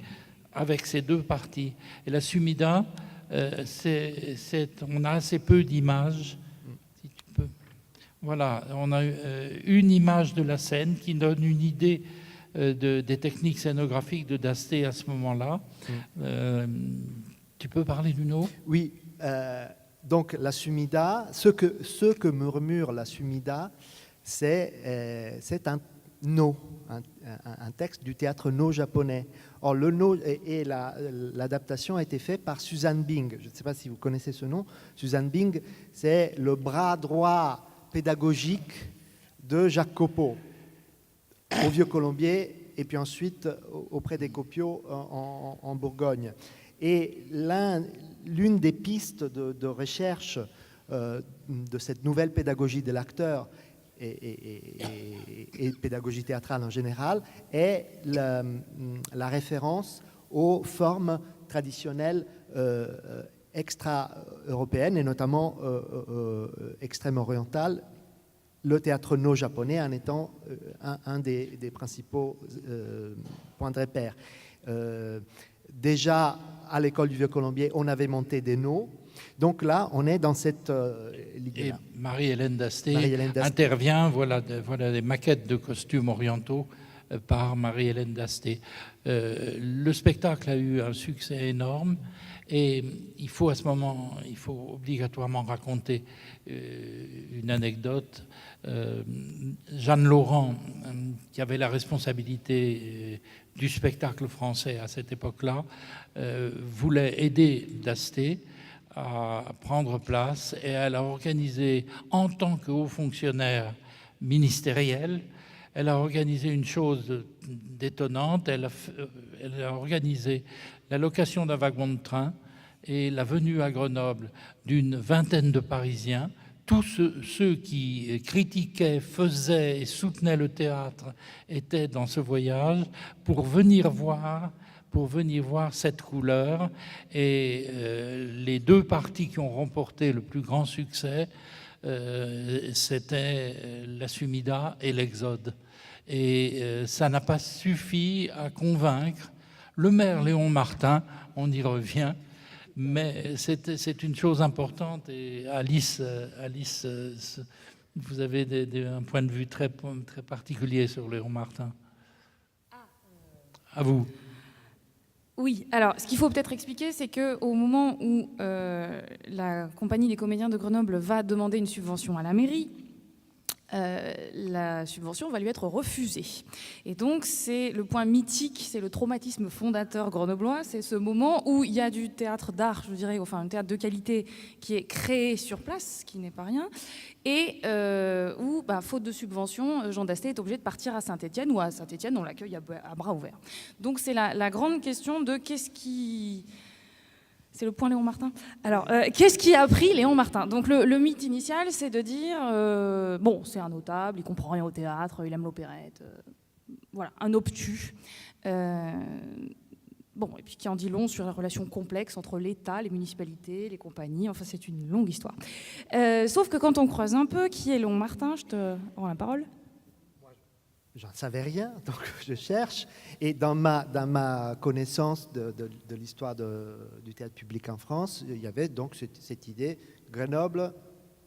avec ces 2 parties. Et la Sumida, on a assez peu d'images. Si tu peux. Voilà, on a une image de la scène qui donne une idée des techniques scénographiques de Dasté à ce moment-là. Tu peux parler d'une eau ? Oui. Donc la Sumida, ce que murmure la Sumida, c'est no, un texte du théâtre no japonais. Or, le no et l'adaptation a été faite par Suzanne Bing. Je ne sais pas si vous connaissez ce nom. Suzanne Bing, c'est le bras droit pédagogique de Jacques Copeau au Vieux-Colombier et puis ensuite auprès des Copiaux en Bourgogne. Et l'une des pistes de recherche de cette nouvelle pédagogie de l'acteur et pédagogie théâtrale en général est la référence aux formes traditionnelles extra-européennes et notamment extrême-orientales, le théâtre no japonais en étant un des principaux points de repère. Déjà, à l'école du Vieux-Colombier, on avait monté des no. Donc là, on est dans cette ligue-là. Et Marie-Hélène Dasté intervient, voilà des maquettes de costumes orientaux par Marie-Hélène Dasté. Le spectacle a eu un succès énorme et il faut obligatoirement raconter une anecdote. Jeanne Laurent, qui avait la responsabilité du spectacle français à cette époque-là, voulait aider Dasté à prendre place et elle a organisé, en tant que haut fonctionnaire ministériel, elle a organisé une chose détonnante, elle a organisé la location d'un wagon de train et la venue à Grenoble d'une vingtaine de Parisiens. Tous ceux qui critiquaient, faisaient et soutenaient le théâtre étaient dans ce voyage pour venir voir cette couleur. Et les deux parties qui ont remporté le plus grand succès, c'était la Sumida et l'Exode. Et ça n'a pas suffi à convaincre le maire Léon Martin, on y revient, mais c'est une chose importante. Et Alice, vous avez un point de vue très particulier sur Léon Martin. À vous. Oui, alors ce qu'il faut peut-être expliquer, c'est qu'au moment où la Compagnie des comédiens de Grenoble va demander une subvention à la mairie, la subvention va lui être refusée. Et donc c'est le point mythique, c'est le traumatisme fondateur grenoblois, c'est ce moment où il y a du théâtre d'art, je dirais, enfin un théâtre de qualité qui est créé sur place, ce qui n'est pas rien, et où, faute de subvention, Jean Dasté est obligé de partir à Saint-Étienne, ou à Saint-Étienne on l'accueille à bras ouverts. Donc c'est la grande question de qu'est-ce qui... C'est le point Léon Martin. Alors, qu'est-ce qui a pris Léon Martin? Donc, le mythe initial, c'est de dire, bon, c'est un notable, il comprend rien au théâtre, il aime l'opérette, voilà, un obtus. Bon, et puis qui en dit long sur la relation complexe entre l'État, les municipalités, les compagnies, enfin, c'est une longue histoire. Sauf que quand on creuse un peu, qui est Léon Martin? Je te rends la parole. J'en savais rien, donc je cherche. Et dans ma connaissance de l'histoire du théâtre public en France, il y avait donc cette idée, Grenoble,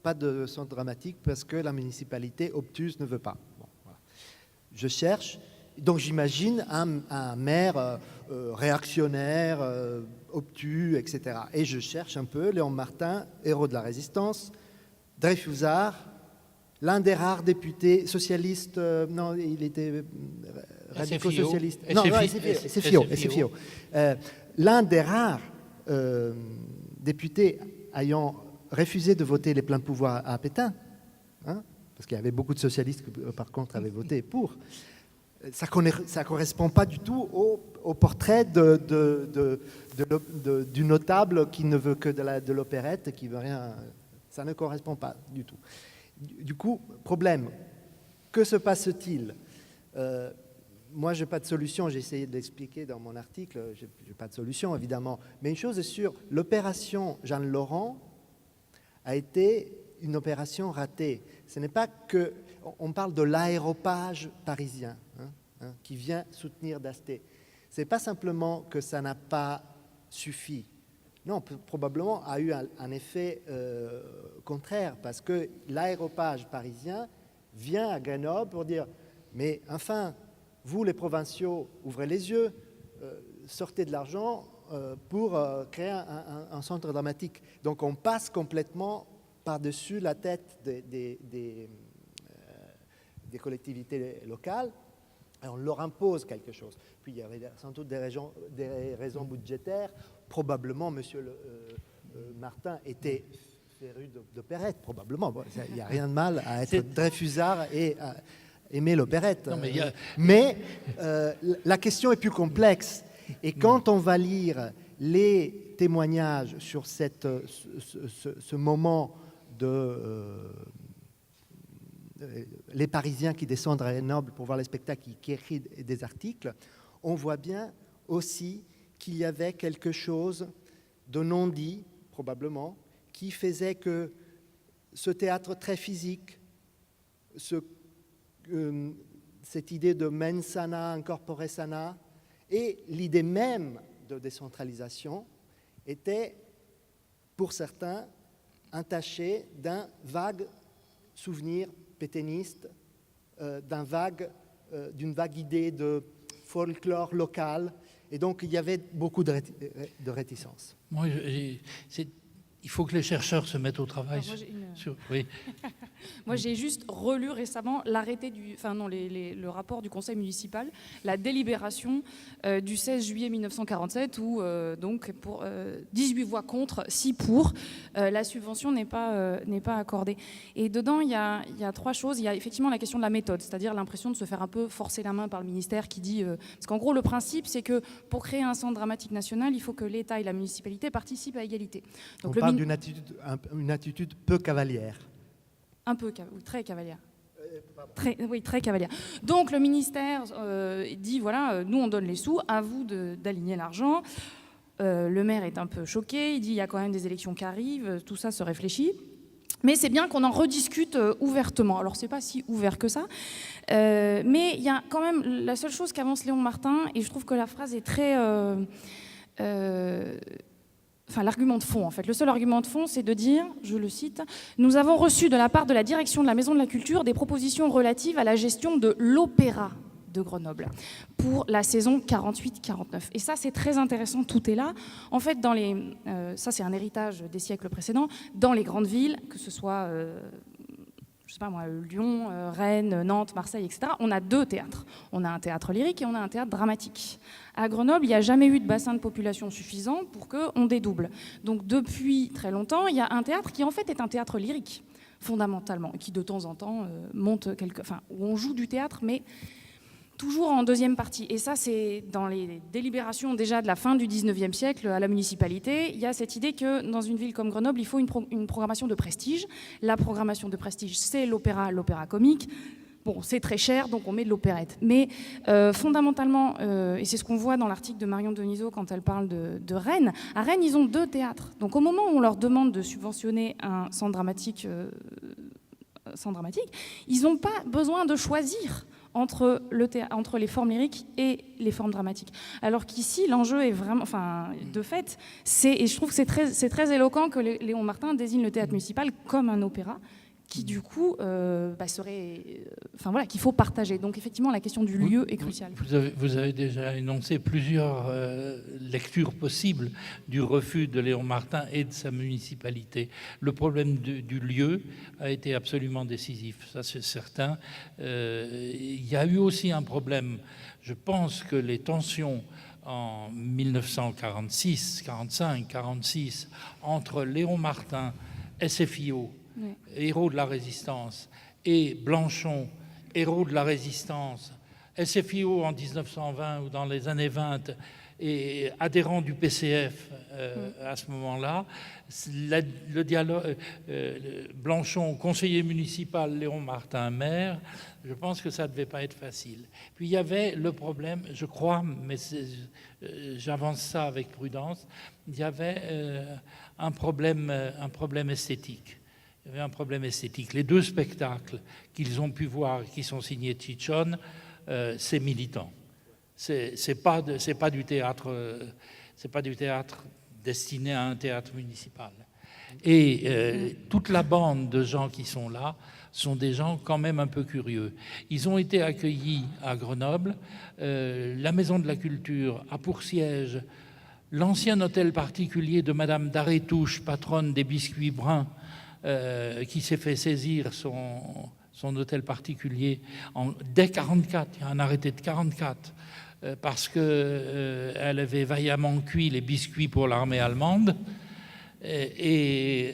pas de centre dramatique parce que la municipalité obtuse ne veut pas. Bon, voilà. Je cherche, donc j'imagine un maire réactionnaire, obtus, etc. Et je cherche un peu Léon Martin, héros de la Résistance, Dreyfusard, l'un des rares députés socialistes, non, il était radico-socialiste. Non, SFIO. L'un des rares députés ayant refusé de voter les pleins pouvoirs à Pétain, hein, parce qu'il y avait beaucoup de socialistes qui, par contre, avaient voté pour. Ça ne correspond pas du tout au portrait du notable qui ne veut que de l'opérette, qui veut rien. Ça ne correspond pas du tout. Du coup, problème, que se passe-t-il? Moi, je n'ai pas de solution, j'ai essayé de l'expliquer dans mon article, je n'ai pas de solution évidemment, mais une chose est sûre, l'opération Jeanne Laurent a été une opération ratée. Ce n'est pas que, on parle de l'aéropage parisien qui vient soutenir Dasté. Ce n'est pas simplement que ça n'a pas suffi. Non, probablement a eu un effet contraire, parce que l'aéropage parisien vient à Grenoble pour dire « Mais enfin, vous les provinciaux, ouvrez les yeux, sortez de l'argent pour créer un centre dramatique. » Donc on passe complètement par-dessus la tête des collectivités locales Et on leur impose quelque chose. Puis il y avait sans doute des raisons budgétaires. Probablement, M. Martin était féru d'opérette, probablement. Bon, il n'y a rien de mal à être Dreyfusard et à aimer l'opérette. Mais la question est plus complexe. Et quand on va lire les témoignages sur ce moment les Parisiens qui descendent à Grenoble pour voir les spectacles, qui écrivent des articles, on voit bien aussi qu'il y avait quelque chose de non-dit, probablement, qui faisait que ce théâtre très physique, cette idée de mens sana, incorpore sana, et l'idée même de décentralisation était, pour certains, entachée d'un vague souvenir pétainiste, d'une vague idée de folklore local. Et donc, il y avait beaucoup de réticence. Moi, il faut que les chercheurs se mettent au travail. Oui. Moi, j'ai juste relu récemment le rapport du conseil municipal, la délibération du 16 juillet 1947, où donc pour 18 voix contre, 6 pour, la subvention n'est pas accordée. Et dedans, il y a 3 choses. Il y a effectivement la question de la méthode, c'est-à-dire l'impression de se faire un peu forcer la main par le ministère qui dit... parce qu'en gros, le principe, c'est que pour créer un centre dramatique national, il faut que l'État et la municipalité participent à égalité. Donc, une attitude peu cavalière. Un peu, très cavalière. Très cavalière. Donc le ministère dit, voilà, nous on donne les sous, à vous d'aligner l'argent. Le maire est un peu choqué, il dit, il y a quand même des élections qui arrivent, tout ça se réfléchit. Mais c'est bien qu'on en rediscute ouvertement. Alors c'est pas si ouvert que ça, mais il y a quand même la seule chose qu'avance Léon Martin, et je trouve que la phrase est très... l'argument de fond, en fait. Le seul argument de fond, c'est de dire, je le cite, « Nous avons reçu de la part de la direction de la Maison de la Culture des propositions relatives à la gestion de l'Opéra de Grenoble pour la saison 48-49. » Et ça, c'est très intéressant, tout est là. En fait, ça, c'est un héritage des siècles précédents. Dans les grandes villes, que ce soit... je sais pas moi, Lyon, Rennes, Nantes, Marseille, etc., on a 2 théâtres. On a un théâtre lyrique et on a un théâtre dramatique. À Grenoble, il n'y a jamais eu de bassin de population suffisant pour qu'on dédouble. Donc depuis très longtemps, il y a un théâtre qui en fait est un théâtre lyrique, fondamentalement, qui de temps en temps monte où on joue du théâtre, mais toujours en deuxième partie. Et ça, c'est dans les délibérations déjà de la fin du 19e siècle à la municipalité. Il y a cette idée que dans une ville comme Grenoble, il faut une programmation de prestige. La programmation de prestige, c'est l'opéra comique. Bon, c'est très cher, donc on met de l'opérette. Mais fondamentalement, et c'est ce qu'on voit dans l'article de Marion Denisot quand elle parle de Rennes, à Rennes, ils ont 2 théâtres. Donc au moment où on leur demande de subventionner un centre dramatique, ils n'ont pas besoin de choisir entre les formes lyriques et les formes dramatiques. Alors qu'ici, l'enjeu est vraiment... de fait, et je trouve que c'est très éloquent que Léon Martin désigne le théâtre municipal comme un opéra qui, du coup, qu'il faut partager. Donc, effectivement, la question du lieu est cruciale. Vous avez déjà énoncé plusieurs lectures possibles du refus de Léon Martin et de sa municipalité. Le problème du lieu a été absolument décisif, ça c'est certain. Il y a eu aussi un problème. Je pense que les tensions en 1946, 45, 46 entre Léon Martin, SFIO, oui, héros de la résistance, et Blanchon, héros de la résistance, SFIO en 1920 ou dans les années 20 et adhérent du PCF à ce moment-là, le dialogue, Blanchon, conseiller municipal, Léon Martin, maire, je pense que ça ne devait pas être facile. Puis il y avait le problème, je crois, mais j'avance ça avec prudence, il y avait un problème esthétique. Il y avait un problème esthétique. Les 2 spectacles qu'ils ont pu voir, qui sont signés Chichon, c'est militant. C'est pas du théâtre destiné à un théâtre municipal. Et toute la bande de gens qui sont là sont des gens quand même un peu curieux. Ils ont été accueillis à Grenoble. La Maison de la Culture a pour siège l'ancien hôtel particulier de Madame Darétouche, patronne des biscuits bruns, qui s'est fait saisir son hôtel particulier dès 1944. Il y a un arrêté de 1944 parce qu'elle avait vaillamment cuit les biscuits pour l'armée allemande. Et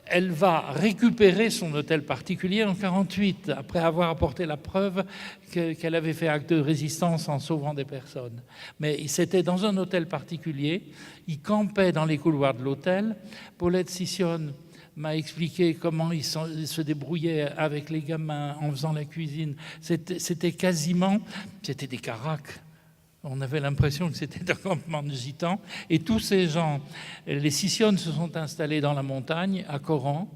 elle va récupérer son hôtel particulier en 1948, après avoir apporté la preuve qu'elle avait fait acte de résistance en sauvant des personnes. Mais c'était dans un hôtel particulier, il campait dans les couloirs de l'hôtel. Paulette Sisson m'a expliqué comment il se débrouillait avec les gamins en faisant la cuisine. C'était des caracs. On avait l'impression que c'était un campement de gitans. Et tous ces gens, les Sisson se sont installés dans la montagne, à Coran.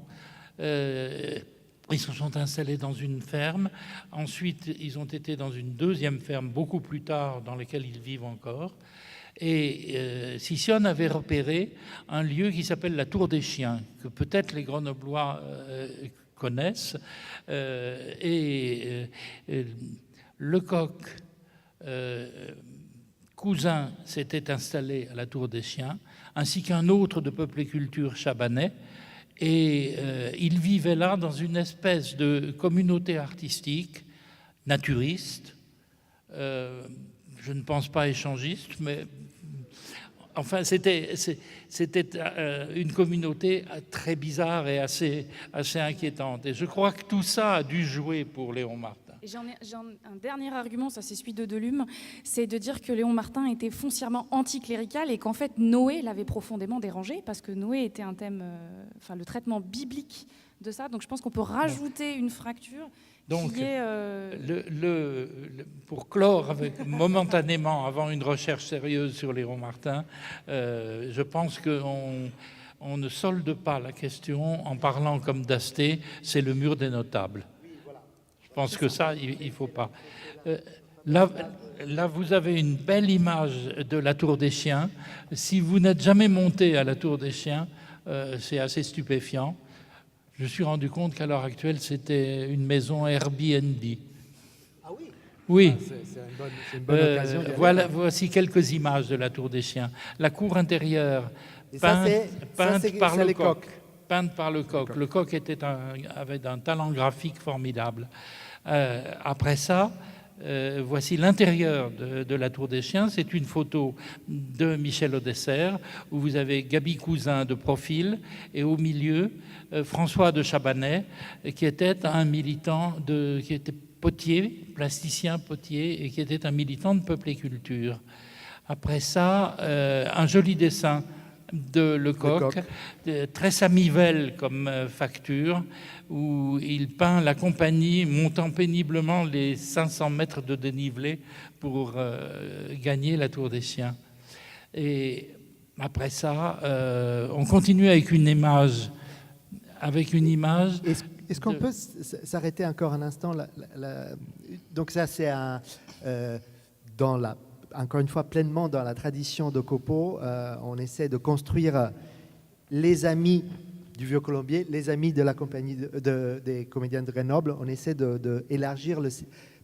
Ils se sont installés dans une ferme. Ensuite, ils ont été dans une deuxième ferme, beaucoup plus tard, dans laquelle ils vivent encore. Et Sisson avait repéré un lieu qui s'appelle la Tour des Chiens, que peut-être les Grenoblois connaissent. Lecoq, cousin, s'était installé à la Tour des Chiens, ainsi qu'un autre de peupliculture chabanais. Et ils vivaient là dans une espèce de communauté artistique, naturiste, je ne pense pas échangiste, mais enfin c'était une communauté très bizarre et assez inquiétante. Et je crois que tout ça a dû jouer pour Léon Martin. J'ai un dernier argument, ça c'est celui de Delume, c'est de dire que Léon Martin était foncièrement anticlérical et qu'en fait Noé l'avait profondément dérangé, parce que Noé était un thème, le traitement biblique de ça. Donc je pense qu'on peut rajouter une fracture. Donc, qui est, pour clore momentanément, avant une recherche sérieuse sur Léon Martin, je pense qu'on ne solde pas la question en parlant comme d'Asté, c'est le mur des notables. Je pense que ça, il ne faut pas. Là, vous avez une belle image de la Tour des Chiens. Si vous n'êtes jamais monté à la Tour des Chiens, c'est assez stupéfiant. Je me suis rendu compte qu'à l'heure actuelle, c'était une maison Airbnb. Ah oui? Oui. C'est une bonne occasion. Voici quelques images de la Tour des Chiens. La cour intérieure, peinte par Lecoq. Peinte par Lecoq. Lecoq avait un talent graphique formidable. Après ça, voici l'intérieur de la Tour des Chiens. C'est une photo de Michel Audesser, où vous avez Gaby Cousin de profil, et au milieu, François de Chabanais, qui était un militant, qui était potier, plasticien potier, et qui était un militant de Peuple et Culture. Après ça, un joli dessin de Lecoq, très samivelle comme facture, où il peint la compagnie montant péniblement les 500 mètres de dénivelé pour gagner la Tour des Chiens. Et après ça, on continue avec une image. Est-ce qu'on peut s'arrêter encore un instant Donc ça, c'est encore une fois, pleinement dans la tradition de Copeau. On essaie de construire les amis du Vieux-Colombier, les amis de la compagnie des comédiens de Grenoble. On essaie d'élargir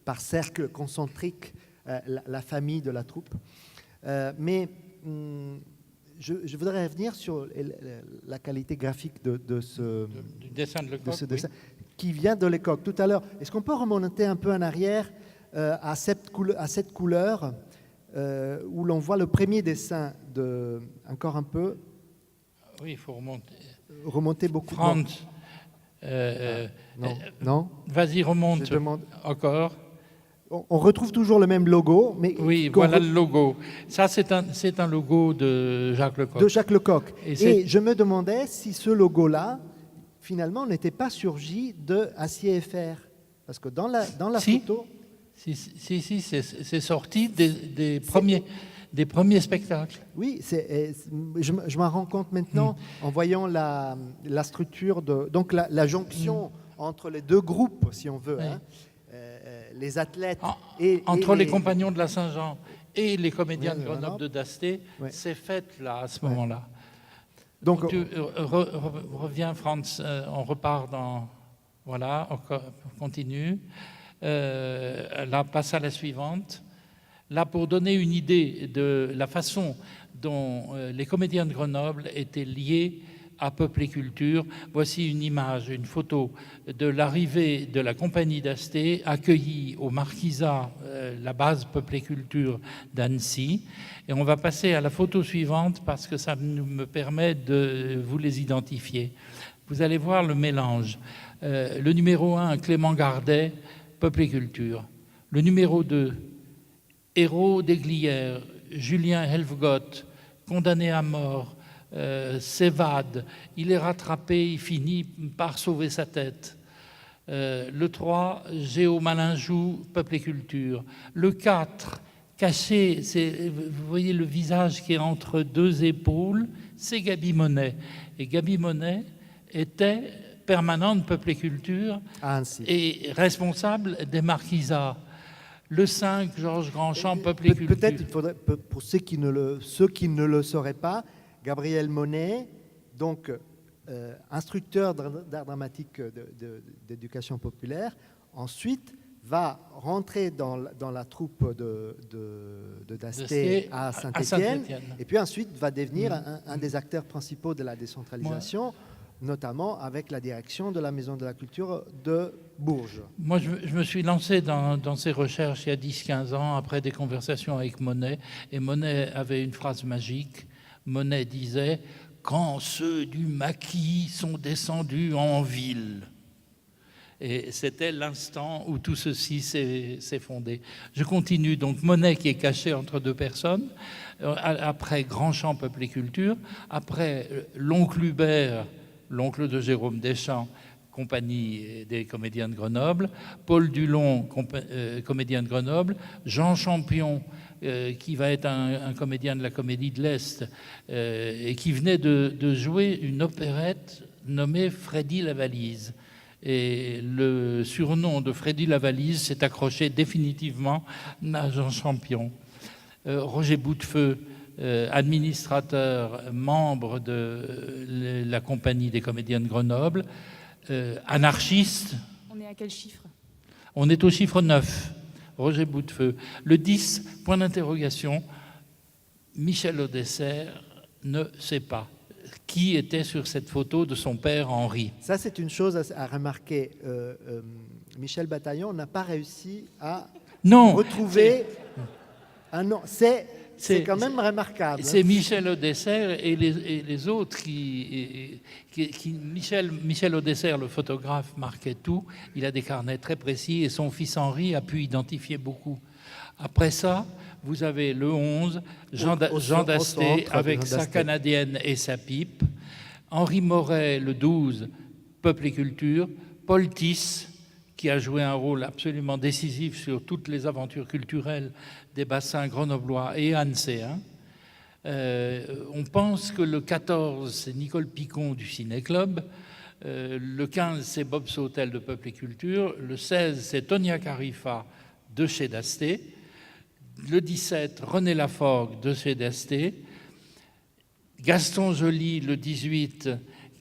par cercle concentrique la famille de la troupe. Mais je voudrais revenir sur la qualité graphique du dessin de Lecoq, dessin, qui vient de Lecoq. Tout à l'heure, est-ce qu'on peut remonter un peu en arrière à cette couleur où l'on voit le premier dessin encore un peu. Oui, il faut remonter. Remonter beaucoup. Franz. Non. Vas-y, remonte encore. On retrouve toujours le même logo. Mais oui, voilà le logo. Ça, c'est un logo de Jacques Lecoq. De Jacques Lecoq. Et je me demandais si ce logo-là, finalement, n'était pas surgi de Acier FR. Parce que dans la photo... Si, c'est sorti des premiers spectacles. Oui, je m'en rends compte maintenant en voyant la structure, donc la jonction entre les deux groupes, si on veut, les athlètes entre les compagnons de la Saint-Jean et les comédiens de Grenoble de Dasté, c'est fait là, à ce moment-là. Donc, tu reviens, Franz, on repart dans... Voilà, on continue. Là, passe à la suivante. Là, pour donner une idée de la façon dont les comédiens de Grenoble étaient liés à Peuple et Culture. Voici une image, une photo de l'arrivée de la compagnie d'Asté, accueillie au Marquisat, la base Peuple et Culture d'Annecy. Et on va passer à la photo suivante parce que ça me permet de vous les identifier. Vous allez voir le mélange. Le numéro 1, Clément Gardet, Peuple et Culture. Le numéro 2, Héros d'Aiglières, Julien Helfgott, condamné à mort, s'évade, il est rattrapé, il finit par sauver sa tête. Le 3, Géo Malinjou, Peuple et Culture. Le 4, caché, vous voyez le visage qui est entre deux épaules, c'est Gaby Monet. Et Gaby Monet était permanente Peuple et Culture et responsable des Marquisats. Le 5, Georges Grandchamp, Peuple et Culture. Peut-être il faudrait, pour ceux qui ne le sauraient pas, Gabriel Monet, donc instructeur d'art dramatique d'éducation populaire, ensuite va rentrer dans la troupe d'Asté à Saint-Étienne, et puis ensuite va devenir un des acteurs principaux de la décentralisation, notamment avec la direction de la Maison de la Culture de Bourges. Moi, je me suis lancé dans ces recherches il y a 10-15 ans, après des conversations avec Monet, et Monet avait une phrase magique. Monet disait « Quand ceux du maquis sont descendus en ville ». Et c'était l'instant où tout ceci s'est fondé. Je continue. Donc Monet qui est caché entre deux personnes, après Grandchamp, Peuple et Culture, après l'oncle Hubert, l'oncle de Jérôme Deschamps, compagnie des comédiens de Grenoble, Paul Dulon, comédien de Grenoble, Jean Champion, qui va être un comédien de la Comédie de l'Est, et qui venait de jouer une opérette nommée Freddy la Valise. Et le surnom de Freddy la Valise s'est accroché définitivement à Jean Champion. Roger Boutefeu, administrateur, membre de la compagnie des comédiens de Grenoble, anarchiste. On est à quel chiffre? On est au chiffre 9, Roger Boutefeu. Le 10, point d'interrogation, Michel Audesser ne sait pas qui était sur cette photo de son père Henri. Ça, c'est une chose à remarquer. Michel Bataillon n'a pas réussi à retrouver un nom. C'est quand même remarquable. C'est Michel Audesser et les autres Michel Audesser, le photographe, marquait tout. Il a des carnets très précis et son fils Henri a pu identifier beaucoup. Après ça, vous avez le 11, Jean d'Asté avec sa canadienne et sa pipe. Henri Moret, le 12, Peuple et Culture. Paul Tisse, qui a joué un rôle absolument décisif sur toutes les aventures culturelles des bassins grenoblois et anséens. On pense que le 14, c'est Nicole Picon du Ciné-Club. Le 15, c'est Bob Sautel de Peuple et Culture. Le 16, c'est Tonia Carifa de chez d'Asté. Le 17, René Laforgue de chez d'Asté. Gaston Joly, le 18,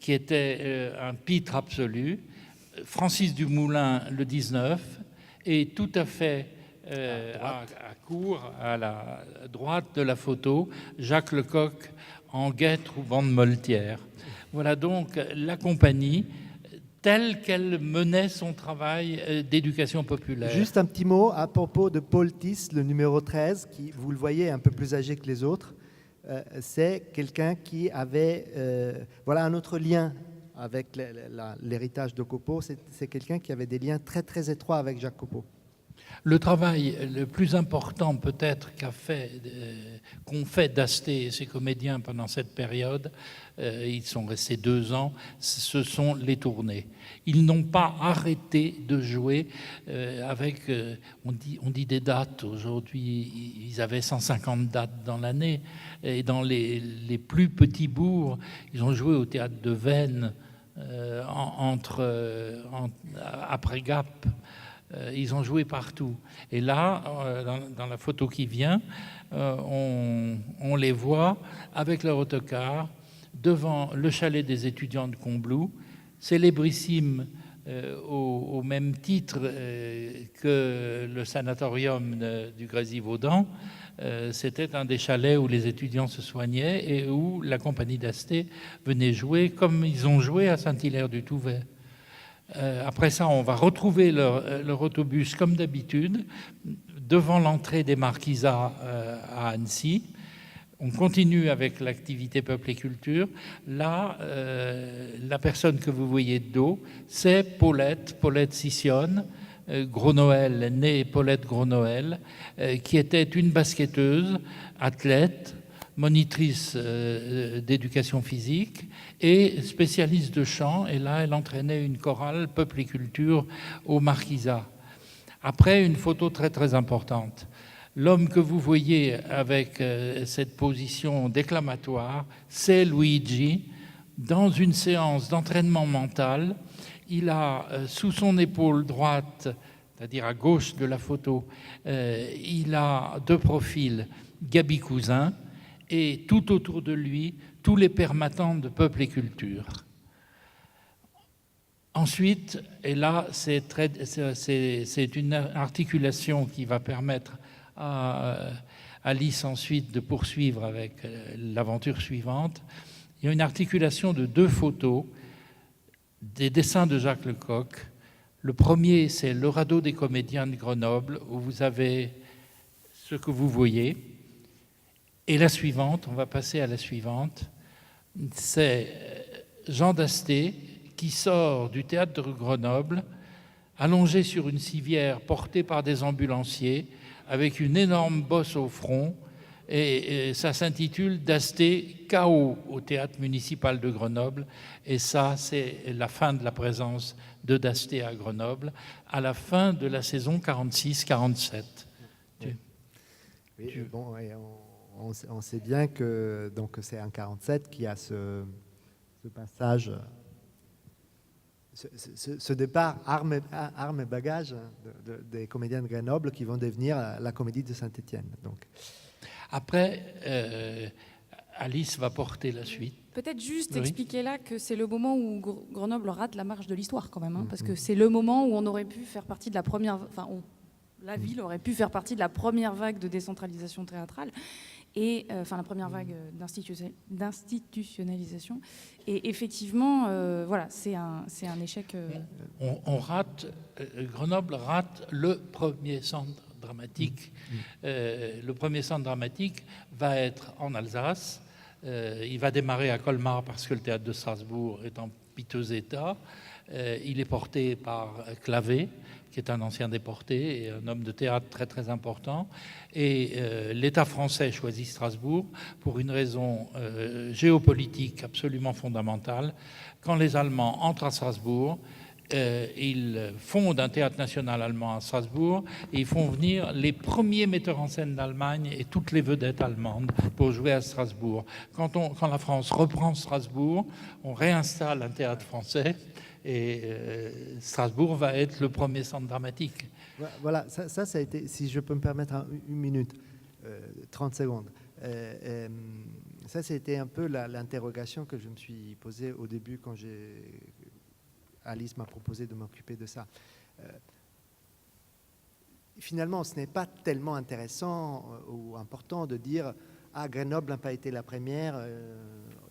qui était un pitre absolu. Francis Dumoulin, le 19. Et tout à fait à court, à la droite de la photo, Jacques Lecoq en guêtre ou bande moltière. Voilà donc la compagnie telle qu'elle menait son travail d'éducation populaire. Juste un petit mot à propos de Paul Tisse, le numéro 13, qui, vous le voyez, un peu plus âgé que les autres. C'est quelqu'un qui avait un autre lien avec l'héritage de Copeau. C'est quelqu'un qui avait des liens très, très étroits avec Jacques Copeau. Le travail le plus important peut-être qu'ont fait d'Asté et ses comédiens pendant cette période, ils sont restés 2 ans, ce sont les tournées. Ils n'ont pas arrêté de jouer avec, on dit des dates, aujourd'hui ils avaient 150 dates dans l'année, et dans les plus petits bourgs, ils ont joué au théâtre de Veynes, après Gap. Ils ont joué partout. Et là, dans la photo qui vient, on les voit avec leur autocar devant le chalet des étudiants de Combloux, célébrissime au même titre que le sanatorium du Grésivaudan. C'était un des chalets où les étudiants se soignaient et où la compagnie d'Asté venait jouer, comme ils ont joué à Saint-Hilaire-du-Touvet. Après ça, on va retrouver leur autobus comme d'habitude devant l'entrée des Marquisats à Annecy. On continue avec l'activité Peuple et Culture. Là, la personne que vous voyez de dos, c'est Paulette Sissionne, Gros Noël, née Paulette Gros Noël, qui était une basketteuse, athlète, monitrice d'éducation physique et spécialiste de chant. Et là, elle entraînait une chorale Peuple et Culture au Marquisat. Après, une photo très très importante. L'homme que vous voyez avec cette position déclamatoire, c'est Luigi. Dans une séance d'entraînement mental, il a sous son épaule droite, c'est-à-dire à gauche de la photo, il a de profil Gaby Cousin et tout autour de lui, tous les permattants de Peuple et Culture. Ensuite, et là, c'est une articulation qui va permettre à Alice ensuite de poursuivre avec l'aventure suivante. Il y a une articulation de 2 photos, des dessins de Jacques Lecoq. Le premier, c'est le radeau des comédiens de Grenoble, où vous avez ce que vous voyez. Et la suivante, on va passer à la suivante, c'est Jean d'Asté qui sort du théâtre de Grenoble, allongé sur une civière portée par des ambulanciers, avec une énorme bosse au front, et ça s'intitule d'Asté KO au théâtre municipal de Grenoble, et ça c'est la fin de la présence de d'Asté à Grenoble, à la fin de la saison 46-47. Oui, bon, et on sait bien que donc c'est en 47 qu'il y a ce passage, ce départ armes et bagages des comédiens de Grenoble qui vont devenir la comédie de Saint-Étienne. Donc. Après, Alice va porter la suite. Peut-être juste Oui. expliquer là que c'est le moment où Grenoble rate la marche de l'histoire quand même, hein, parce que c'est le moment où on aurait pu faire partie de la première... la ville aurait pu faire partie de la première vague de décentralisation théâtrale, et la première vague d'institutionnalisation. Et effectivement, voilà, c'est un échec. Grenoble rate le premier centre dramatique. Le premier centre dramatique va être en Alsace. Il va démarrer à Colmar parce que le théâtre de Strasbourg est en piteux état. Il est porté par Clavé, qui est un ancien déporté et un homme de théâtre très très important. Et l'État français choisit Strasbourg pour une raison géopolitique absolument fondamentale. Quand les Allemands entrent à Strasbourg, ils fondent un théâtre national allemand à Strasbourg et ils font venir les premiers metteurs en scène d'Allemagne et toutes les vedettes allemandes pour jouer à Strasbourg. Quand la France reprend Strasbourg, on réinstalle un théâtre français et Strasbourg va être le premier centre dramatique. Voilà, ça a été, si je peux me permettre une minute, 30 secondes. Ça, c'était un peu l'interrogation que je me suis posée au début quand Alice m'a proposé de m'occuper de ça. Finalement, ce n'est pas tellement intéressant ou important de dire « Ah, Grenoble n'a pas été la première,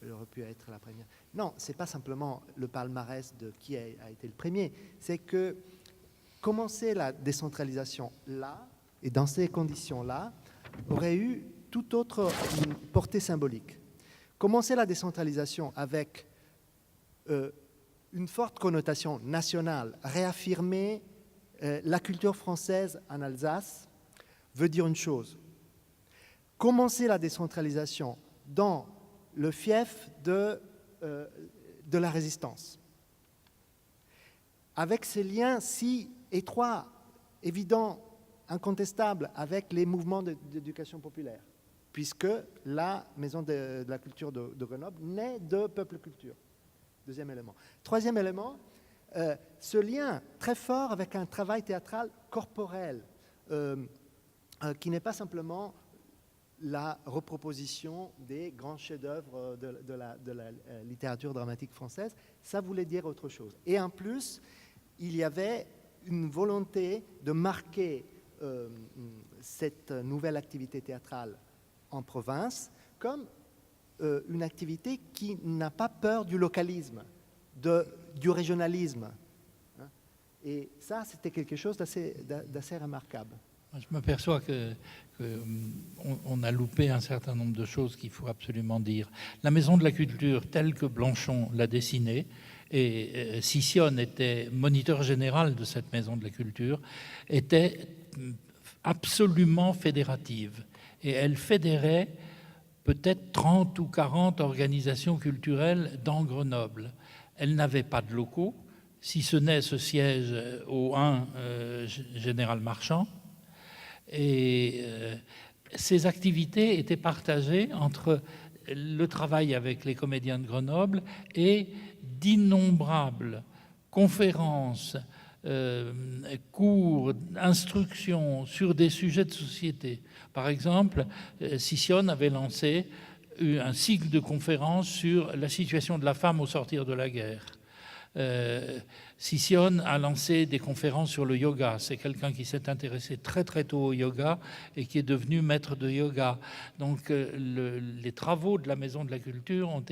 elle aurait pu être la première ». Non, ce n'est pas simplement le palmarès de qui a été le premier, c'est que commencer la décentralisation là, et dans ces conditions-là, aurait eu toute autre portée symbolique. Commencer la décentralisation avec une forte connotation nationale, réaffirmer la culture française en Alsace, veut dire une chose. Commencer la décentralisation dans le fief de la résistance, avec ces liens si étroits, évidents, incontestables avec les mouvements d'éducation populaire, puisque la Maison de la Culture de Grenoble naît de Peuple Culture. Deuxième élément. Troisième élément, ce lien très fort avec un travail théâtral corporel, qui n'est pas simplement la reproposition des grands chefs-d'œuvre de la littérature dramatique française, ça voulait dire autre chose. Et en plus, il y avait une volonté de marquer cette nouvelle activité théâtrale en province comme une activité qui n'a pas peur du localisme, du régionalisme. Et ça, c'était quelque chose d'assez remarquable. Je m'aperçois qu'on a loupé un certain nombre de choses qu'il faut absolument dire. La Maison de la Culture, telle que Blanchon l'a dessinée, et Sicyone était moniteur général de cette Maison de la Culture, était absolument fédérative. Et elle fédérait peut-être 30 ou 40 organisations culturelles dans Grenoble. Elle n'avait pas de locaux, si ce n'est ce siège au 1 Général Marchand. Et ces activités étaient partagées entre le travail avec les comédiens de Grenoble et d'innombrables conférences, cours, instructions sur des sujets de société. Par exemple, Sicyone avait lancé un cycle de conférences sur la situation de la femme au sortir de la guerre. Sicyone a lancé des conférences sur le yoga. C'est quelqu'un qui s'est intéressé très très tôt au yoga et qui est devenu maître de yoga. Donc les travaux de la Maison de la Culture ont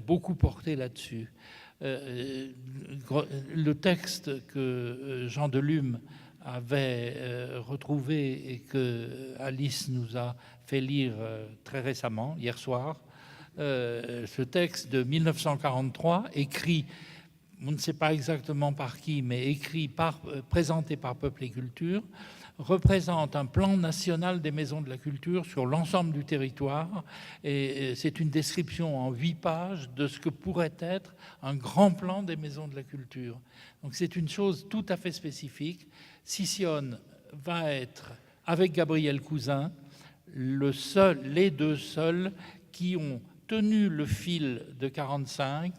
beaucoup porté là-dessus. Le texte que Jean Delume avait retrouvé et que Alice nous a fait lire très récemment, hier soir, ce texte de 1943, écrit, on ne sait pas exactement par qui, mais présenté par Peuple et Culture, représente un plan national des maisons de la culture sur l'ensemble du territoire. Et c'est une description en 8 pages de ce que pourrait être un grand plan des maisons de la culture. Donc c'est une chose tout à fait spécifique. Sicyone va être, avec Gabriel Cousin, les deux seuls qui ont tenu le fil de 1945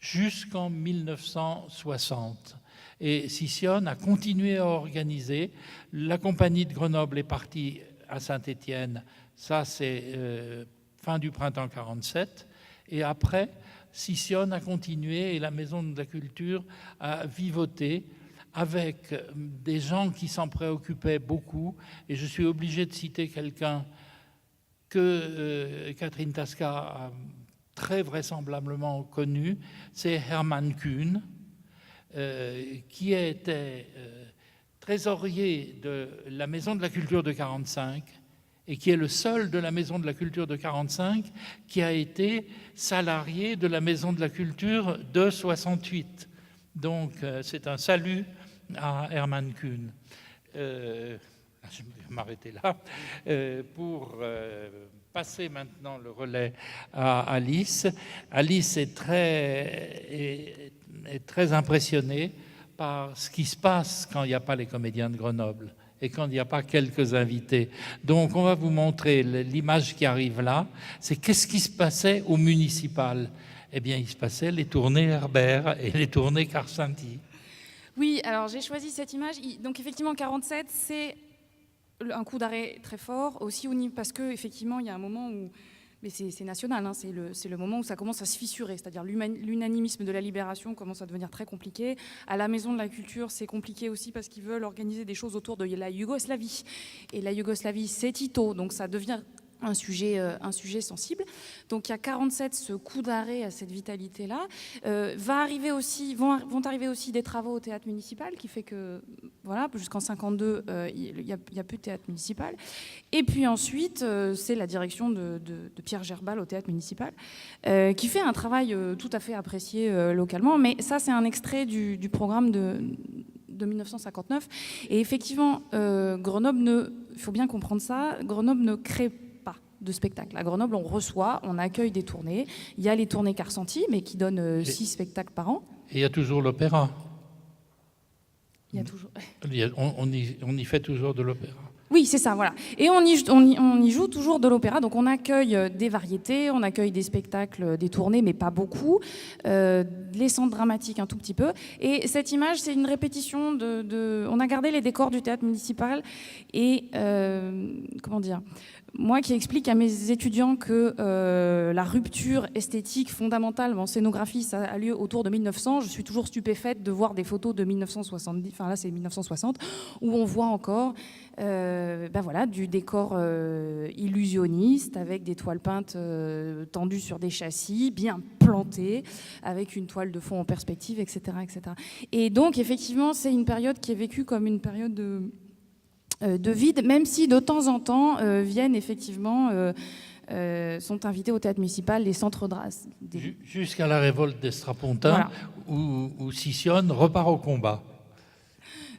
jusqu'en 1960. Et Sicyone a continué à organiser. La compagnie de Grenoble est partie à Saint-Étienne, ça c'est fin du printemps 1947. Et après, Sicyone a continué et la Maison de la Culture a vivoté avec des gens qui s'en préoccupaient beaucoup. Et je suis obligé de citer quelqu'un que Catherine Tasca a très vraisemblablement connu, c'est Hermann Kuhn, qui était trésorier de la Maison de la Culture de 1945 et qui est le seul de la Maison de la Culture de 1945 qui a été salarié de la Maison de la Culture de 1968. Donc c'est un salut à Hermann Kuhn. Je vais m'arrêter là pour passer maintenant le relais à Alice. Alice est très impressionnée par ce qui se passe quand il n'y a pas les comédiens de Grenoble et quand il n'y a pas quelques invités. Donc on va vous montrer l'image qui arrive là. C'est qu'est-ce qui se passait au municipal. Eh bien, il se passait les tournées Herbert et les tournées Karsenty. Oui, alors j'ai choisi cette image. Donc effectivement, 47, c'est un coup d'arrêt très fort, aussi parce qu'effectivement, il y a un moment où, mais c'est national, hein, c'est le moment où ça commence à se fissurer, c'est-à-dire l'unanimisme de la libération commence à devenir très compliqué. À la Maison de la Culture, c'est compliqué aussi parce qu'ils veulent organiser des choses autour de la Yougoslavie. Et la Yougoslavie, c'est Tito, donc ça devient un sujet sensible. Donc il y a 47, ce coup d'arrêt à cette vitalité-là. Vont arriver aussi des travaux au théâtre municipal, qui fait que, voilà, jusqu'en 52, il y a plus de théâtre municipal. Et puis ensuite, c'est la direction de Pierre Gerbal au théâtre municipal, qui fait un travail tout à fait apprécié localement. Mais ça, c'est un extrait du programme de 1959. Et effectivement, Grenoble il faut bien comprendre ça, Grenoble ne crée de spectacles. À Grenoble, on reçoit, on accueille des tournées. Il y a les tournées Karsenty, mais qui donnent 6 spectacles par an. Et il y a toujours l'opéra. Il y a toujours... on y fait toujours de l'opéra. Oui, c'est ça, voilà. Et on y joue toujours de l'opéra. Donc on accueille des variétés, on accueille des spectacles, des tournées, mais pas beaucoup. Les centres dramatiques un tout petit peu. Et cette image, c'est une répétition on a gardé les décors du théâtre municipal et, comment dire, Moi qui explique à mes étudiants que la rupture esthétique fondamentale en scénographie, ça a lieu autour de 1900, je suis toujours stupéfaite de voir des photos de 1970, enfin là c'est 1960, où on voit encore voilà, du décor illusionniste, avec des toiles peintes tendues sur des châssis, bien plantées, avec une toile de fond en perspective, etc. etc. Et donc effectivement, c'est une période qui est vécue comme une période de vide, même si de temps en temps viennent effectivement, sont invités au théâtre municipal les centres d'As. Jusqu'à la révolte des Strapontins, voilà. où Sicyone repart au combat.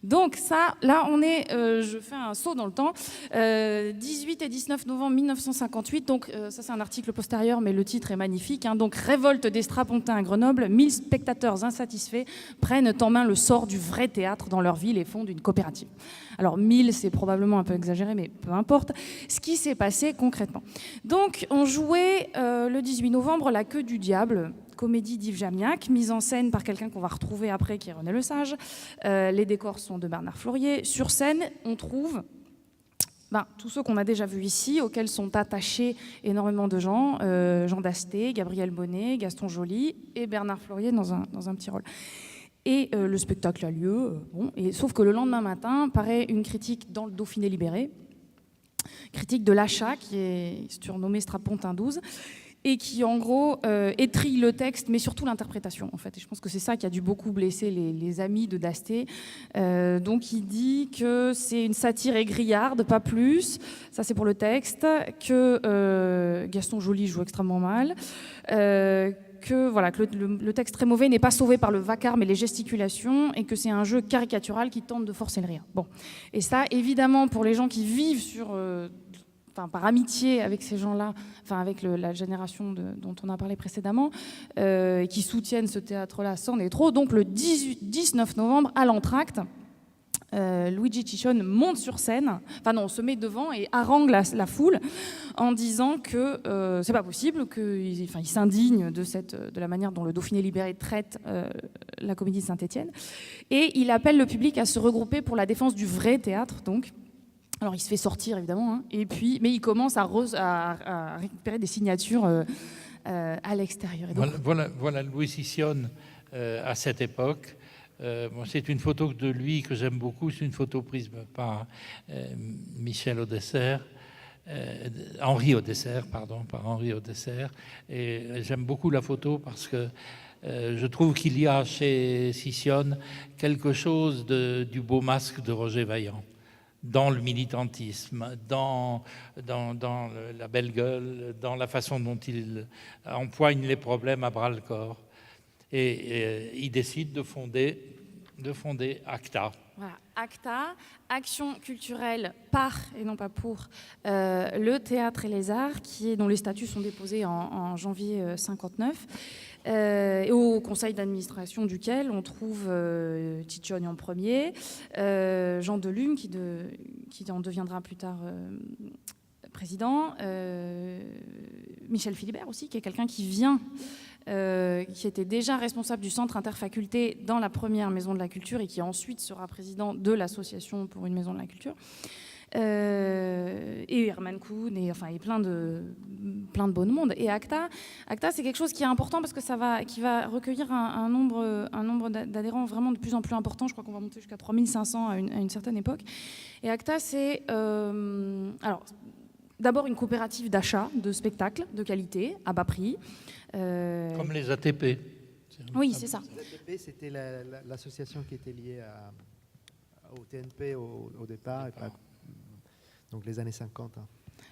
Donc ça, là on est, je fais un saut dans le temps, 18 et 19 novembre 1958, donc ça c'est un article postérieur mais le titre est magnifique, hein, donc révolte des Strapontins à Grenoble, 1000 spectateurs insatisfaits prennent en main le sort du vrai théâtre dans leur ville et fondent une coopérative. Alors 1000 c'est probablement un peu exagéré mais peu importe, ce qui s'est passé concrètement. Donc on jouait le 18 novembre La Queue du Diable, comédie d'Yves Jamiac, mise en scène par quelqu'un qu'on va retrouver après, qui est René Lesage. Les décors sont de Bernard Fleurier. Sur scène, on trouve tous ceux qu'on a déjà vus ici, auxquels sont attachés énormément de gens. Jean Dasté, Gabriel Bonnet, Gaston Joly et Bernard Fleurier dans un petit rôle. Et le spectacle a lieu. Sauf que le lendemain matin, paraît une critique dans le Dauphiné libéré, critique de l'achat, qui est surnommé Strapontin 12, et qui, en gros, étrille le texte, mais surtout l'interprétation, en fait. Et je pense que c'est ça qui a dû beaucoup blesser les amis de Dasté. Donc, il dit que c'est une satire aigrillarde, pas plus. Ça, c'est pour le texte. Que Gaston Joly joue extrêmement mal. Que le texte très mauvais n'est pas sauvé par le vacarme et les gesticulations, et que c'est un jeu caricatural qui tente de forcer le rire. Bon. Et ça, évidemment, pour les gens qui vivent par amitié avec ces gens-là, avec la génération dont on a parlé précédemment, qui soutiennent ce théâtre-là, c'en est trop. Donc le 19 novembre, à l'entracte, Luigi Ciccione monte sur scène, se met devant et harangue la foule en disant que c'est pas possible, qu'il s'indigne de la manière dont le Dauphiné libéré traite la comédie de Saint-Étienne, et il appelle le public à se regrouper pour la défense du vrai théâtre, donc. Alors, il se fait sortir, évidemment, hein, mais il commence à récupérer des signatures à l'extérieur. Donc... Voilà Louis Sicyone à cette époque. C'est une photo de lui que j'aime beaucoup. C'est une photo prise par Michel Audesser. Henri Audesser, pardon, par Henri Audesser. Et j'aime beaucoup la photo parce que je trouve qu'il y a chez Sicyone quelque chose du beau masque de Roger Vaillant. Dans le militantisme, dans la belle gueule, dans la façon dont il empoigne les problèmes à bras-le-corps. Et il décide de fonder ACTA. Voilà, ACTA, Action culturelle par, et non pas pour, le théâtre et les arts, dont les statuts sont déposés en janvier 1959. Et au conseil d'administration duquel on trouve Ciccione en premier, Jean Delume qui en deviendra plus tard président, Michel Philibert aussi, qui est quelqu'un qui vient, qui était déjà responsable du centre interfaculté dans la première maison de la culture et qui ensuite sera président de l'association pour une maison de la culture. Et Herman Kuhn et plein de beau monde. Et ACTA, c'est quelque chose qui est important parce que qui va recueillir un nombre d'adhérents vraiment de plus en plus important. Je crois qu'on va monter jusqu'à 3500 à une certaine époque. Et ACTA, c'est d'abord une coopérative d'achat de spectacles de qualité à bas prix. Comme les ATP. Oui, c'est ça. Les ATP, c'était l'association qui était liée au TNP au départ. Donc les années 50. Hein.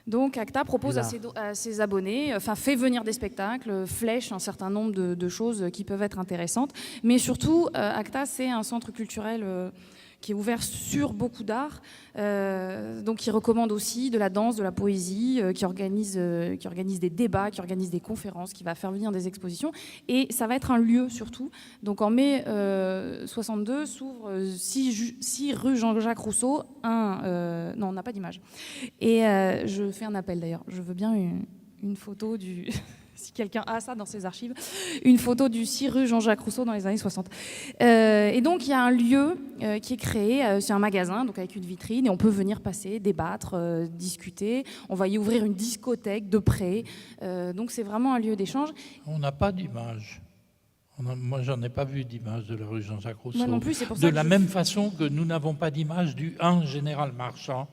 Donc ACTA propose à ses abonnés, fait venir des spectacles, flèche un certain nombre de choses qui peuvent être intéressantes. Mais surtout, ACTA, c'est un centre culturel qui est ouvert sur beaucoup d'art, donc qui recommande aussi de la danse, de la poésie, qui organise des débats, qui organise des conférences, qui va faire venir des expositions. Et ça va être un lieu surtout. Donc en mai 62 s'ouvre 6 rue Jean-Jacques Rousseau. Non, on n'a pas d'image. Et je fais un appel d'ailleurs. Je veux bien une photo du... si quelqu'un a ça dans ses archives, une photo du 6 rue Jean-Jacques Rousseau dans les années 60. Et donc il y a un lieu qui est créé, c'est un magasin donc avec une vitrine et on peut venir passer, débattre, discuter. On va y ouvrir une discothèque de près. Donc c'est vraiment un lieu d'échange. On n'a pas d'image. Moi, j'en ai pas vu d'image de la rue Jean-Jacques Rousseau. Moi non plus, c'est pour ça de que la même façon que nous n'avons pas d'image du 1 Général Marchand,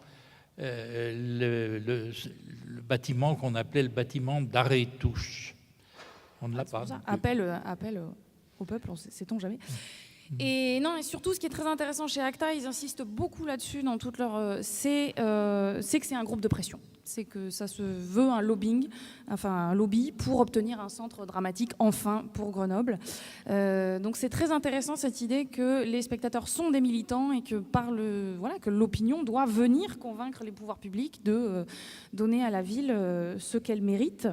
le bâtiment qu'on appelait le bâtiment d'arrêt-touche. On ne l'a pas. Appel au peuple, sait-on jamais. Et non, et surtout, ce qui est très intéressant chez ACTA, ils insistent beaucoup là-dessus dans toute leur... c'est que c'est un groupe de pression. C'est que ça se veut un lobbying, enfin un lobby pour obtenir un centre dramatique, enfin, pour Grenoble. Donc c'est très intéressant cette idée que les spectateurs sont des militants et que, que l'opinion doit venir convaincre les pouvoirs publics de donner à la ville ce qu'elle mérite.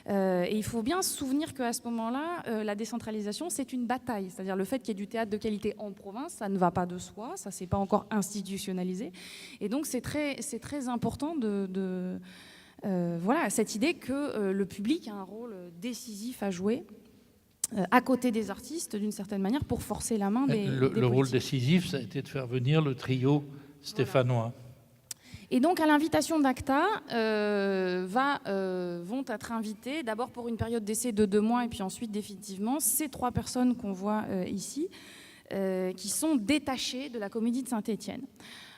Et il faut bien se souvenir qu'à ce moment-là, la décentralisation, c'est une bataille. C'est-à-dire le fait qu'il y ait du théâtre de qualité en province, ça ne va pas de soi, ça ne s'est pas encore institutionnalisé. Et donc c'est très important cette idée que le public a un rôle décisif à jouer à côté des artistes, d'une certaine manière, pour forcer la main des Le rôle politiques. décisif, ça a été de faire venir le trio stéphanois. Et donc, à l'invitation d'ACTA, vont être invités, d'abord pour une période d'essai de 2 mois, et puis ensuite, définitivement, ces 3 personnes qu'on voit ici, qui sont détachées de la Comédie de Saint-Étienne.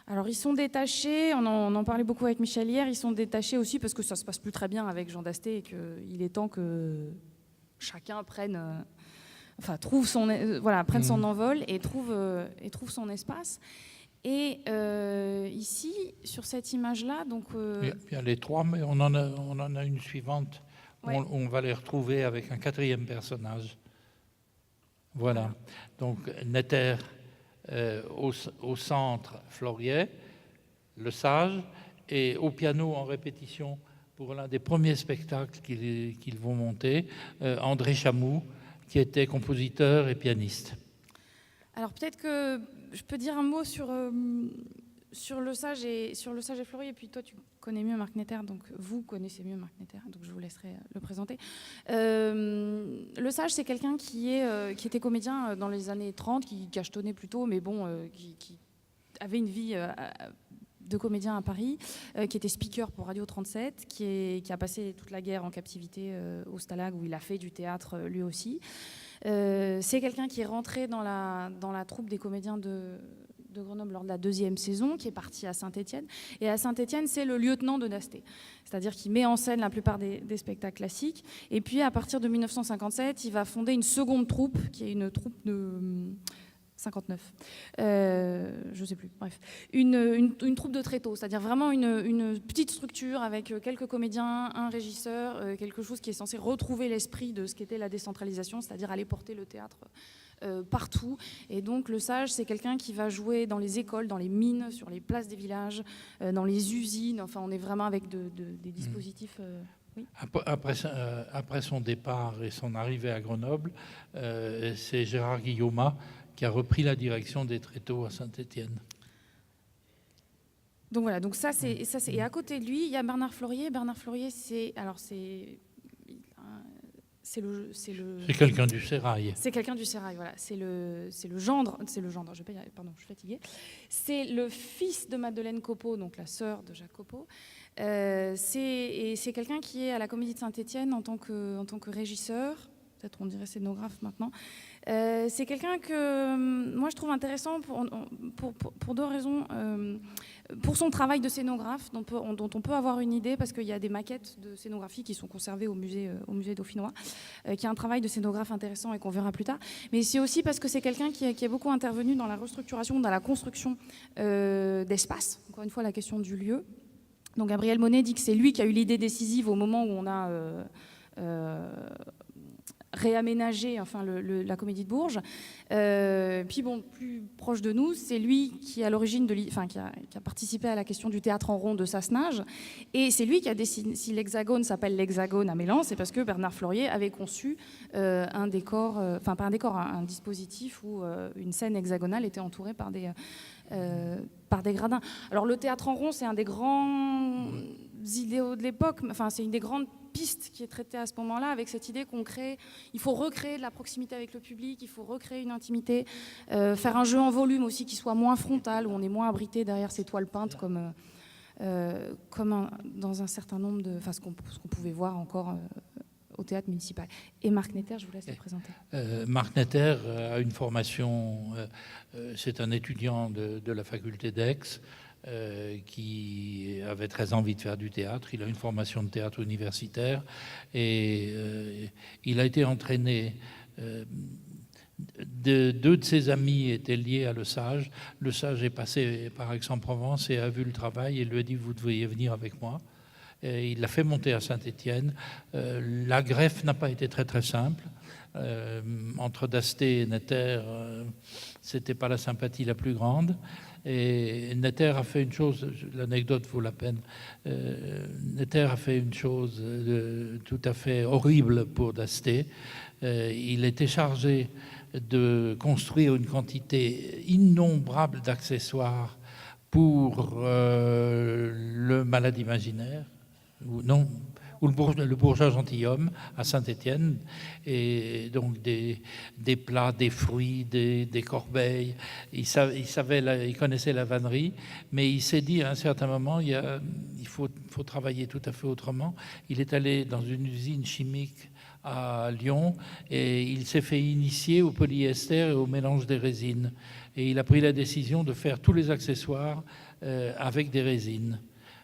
Alors, ils sont détachés, on en parlait beaucoup avec Michel hier, ils sont détachés aussi parce que ça ne se passe plus très bien avec Jean Dasté et qu'il est temps que chacun prenne son envol et trouve son espace. Et ici, sur cette image-là, donc... Il y a les 3, mais on en a une suivante. Ouais. On va les retrouver avec un 4e personnage. Voilà. Donc, Netter au centre, Floriet, le sage, et au piano en répétition pour l'un des premiers spectacles qu'ils vont monter, André Chamou, qui était compositeur et pianiste. Alors peut-être que je peux dire un mot sur le sage et Floriet, et puis toi tu connais mieux Marc Netter, donc vous connaissez mieux Marc Netter, donc je vous laisserai le présenter. Le sage, c'est quelqu'un qui était comédien dans les années 30, qui cachetonnait plutôt, mais bon, qui avait une vie de comédien à Paris, qui était speaker pour Radio 37, qui a passé toute la guerre en captivité au Stalag, où il a fait du théâtre lui aussi. C'est quelqu'un qui est rentré dans la troupe des comédiens de Grenoble lors de la 2e saison, qui est parti à Saint-Étienne. Et à Saint-Étienne, c'est le lieutenant de Dasté. C'est-à-dire qu'il met en scène la plupart des spectacles classiques. Et puis, à partir de 1957, il va fonder une seconde troupe, qui est une troupe de... 59, je sais plus, bref. Une troupe de tréteaux, c'est-à-dire vraiment une petite structure avec quelques comédiens, un régisseur, quelque chose qui est censé retrouver l'esprit de ce qu'était la décentralisation, c'est-à-dire aller porter le théâtre partout. Et donc le sage, c'est quelqu'un qui va jouer dans les écoles, dans les mines, sur les places des villages, dans les usines, enfin on est vraiment avec des dispositifs... Oui. Après son départ et son arrivée à Grenoble, c'est Gérard Guillaumat qui a repris la direction des tréteaux à Saint-Étienne. Donc voilà, donc ça c'est et à côté de lui, il y a Bernard Floriet. Bernard Floriet, c'est quelqu'un du Sérail. C'est quelqu'un du Sérail, voilà. C'est le gendre. Je vais pas y arriver, pardon, je suis fatiguée. C'est le fils de Madeleine Copeau, donc la sœur de Jacques Copeau. C'est quelqu'un qui est à la Comédie de Saint-Étienne en tant que régisseur. Peut-être on dirait scénographe maintenant. C'est quelqu'un que moi je trouve intéressant pour 2 raisons. Pour son travail de scénographe, dont on peut avoir une idée, parce qu'il y a des maquettes de scénographie qui sont conservées au musée dauphinois, qui a un travail de scénographe intéressant et qu'on verra plus tard. Mais c'est aussi parce que c'est quelqu'un qui est beaucoup intervenu dans la restructuration, dans la construction d'espace. Encore une fois, la question du lieu. Donc Gabriel Monet dit que c'est lui qui a eu l'idée décisive au moment où on a... réaménager la Comédie de Bourges. Puis bon, plus proche de nous, c'est lui qui est à l'origine qui a participé à la question du théâtre en rond de Sassenage. Et c'est lui qui a décidé, si l'Hexagone s'appelle l'Hexagone à Mélan, c'est parce que Bernard Floriet avait conçu un décor, pas un décor, un dispositif où une scène hexagonale était entourée par des gradins. Alors le théâtre en rond, c'est un des grands idéaux de l'époque. Enfin, c'est une des grandes pistes qui est traitée à ce moment-là, avec cette idée il faut recréer de la proximité avec le public, il faut recréer une intimité, faire un jeu en volume aussi qui soit moins frontal, où on est moins abrité derrière ces toiles peintes comme dans un certain nombre de... Enfin, ce qu'on pouvait voir encore au théâtre municipal. Et Marc Netter, je vous laisse le présenter. Marc Netter a une formation, c'est un étudiant de la faculté d'Aix qui avait très envie de faire du théâtre. Il a une formation de théâtre universitaire et il a été entraîné. Deux de ses amis étaient liés à Le Sage. Le Sage est passé par Aix-en-Provence et a vu le travail et lui a dit « vous devriez venir avec moi ». Et il l'a fait monter à Saint-Étienne. La greffe n'a pas été très très simple. Entre Dasté et Netter, c'était pas la sympathie la plus grande. Et Netter a fait une chose, l'anecdote vaut la peine. Netter a fait une chose tout à fait horrible pour Dasté. Il était chargé de construire une quantité innombrable d'accessoires pour le malade imaginaire, ou le bourgeois gentilhomme à Saint-Étienne, et donc des plats, des fruits, des corbeilles. Il connaissait la vannerie, mais il s'est dit à un certain moment, il faut travailler tout à fait autrement. Il est allé dans une usine chimique à Lyon et il s'est fait initier au polyester et au mélange des résines. Et il a pris la décision de faire tous les accessoires avec des résines.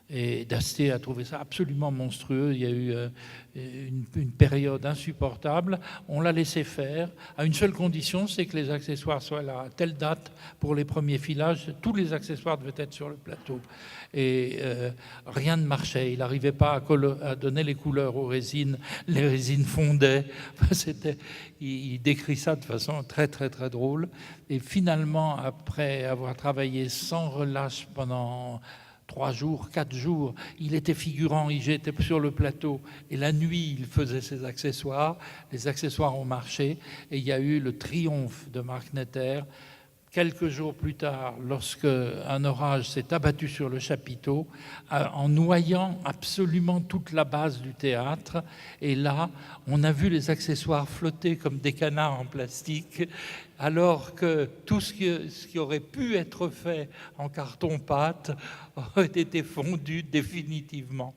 Et Dasté a trouvé ça absolument monstrueux. Il y a eu une période insupportable. On l'a laissé faire à une seule condition, c'est que les accessoires soient là à telle date pour les premiers filages. Tous les accessoires devaient être sur le plateau. Et rien ne marchait. Il n'arrivait pas à donner les couleurs aux résines. Les résines fondaient. Il décrit ça de façon très, très, très drôle. Et finalement, après avoir travaillé sans relâche pendant 3 jours, 4 jours, il était figurant, il était sur le plateau et la nuit il faisait ses accessoires, les accessoires ont marché et il y a eu le triomphe de Marc Netter. Quelques jours plus tard, lorsque un orage s'est abattu sur le chapiteau, en noyant absolument toute la base du théâtre, et là, on a vu les accessoires flotter comme des canards en plastique, alors que tout ce qui aurait pu être fait en carton-pâte aurait été fondu définitivement.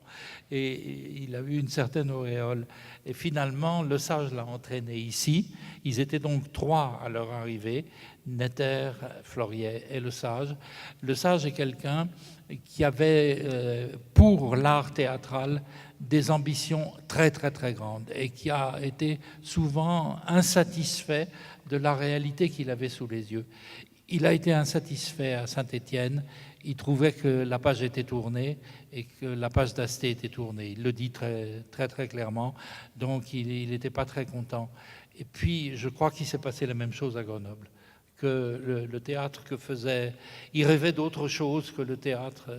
Et il a eu une certaine auréole. Et finalement, Le Sage l'a entraîné ici. Ils étaient donc 3 à leur arrivée, Netter, Floriet et Le Sage. Le Sage est quelqu'un qui avait, pour l'art théâtral, des ambitions très, très, très grandes et qui a été souvent insatisfait de la réalité qu'il avait sous les yeux. Il a été insatisfait à Saint-Étienne. Il trouvait que la page était tournée et que la page d'Asté était tournée. Il le dit très, très, très clairement. Donc, il n'était pas très content. Et puis, je crois qu'il s'est passé la même chose à Grenoble. Que le théâtre que faisait... Il rêvait d'autre chose que le théâtre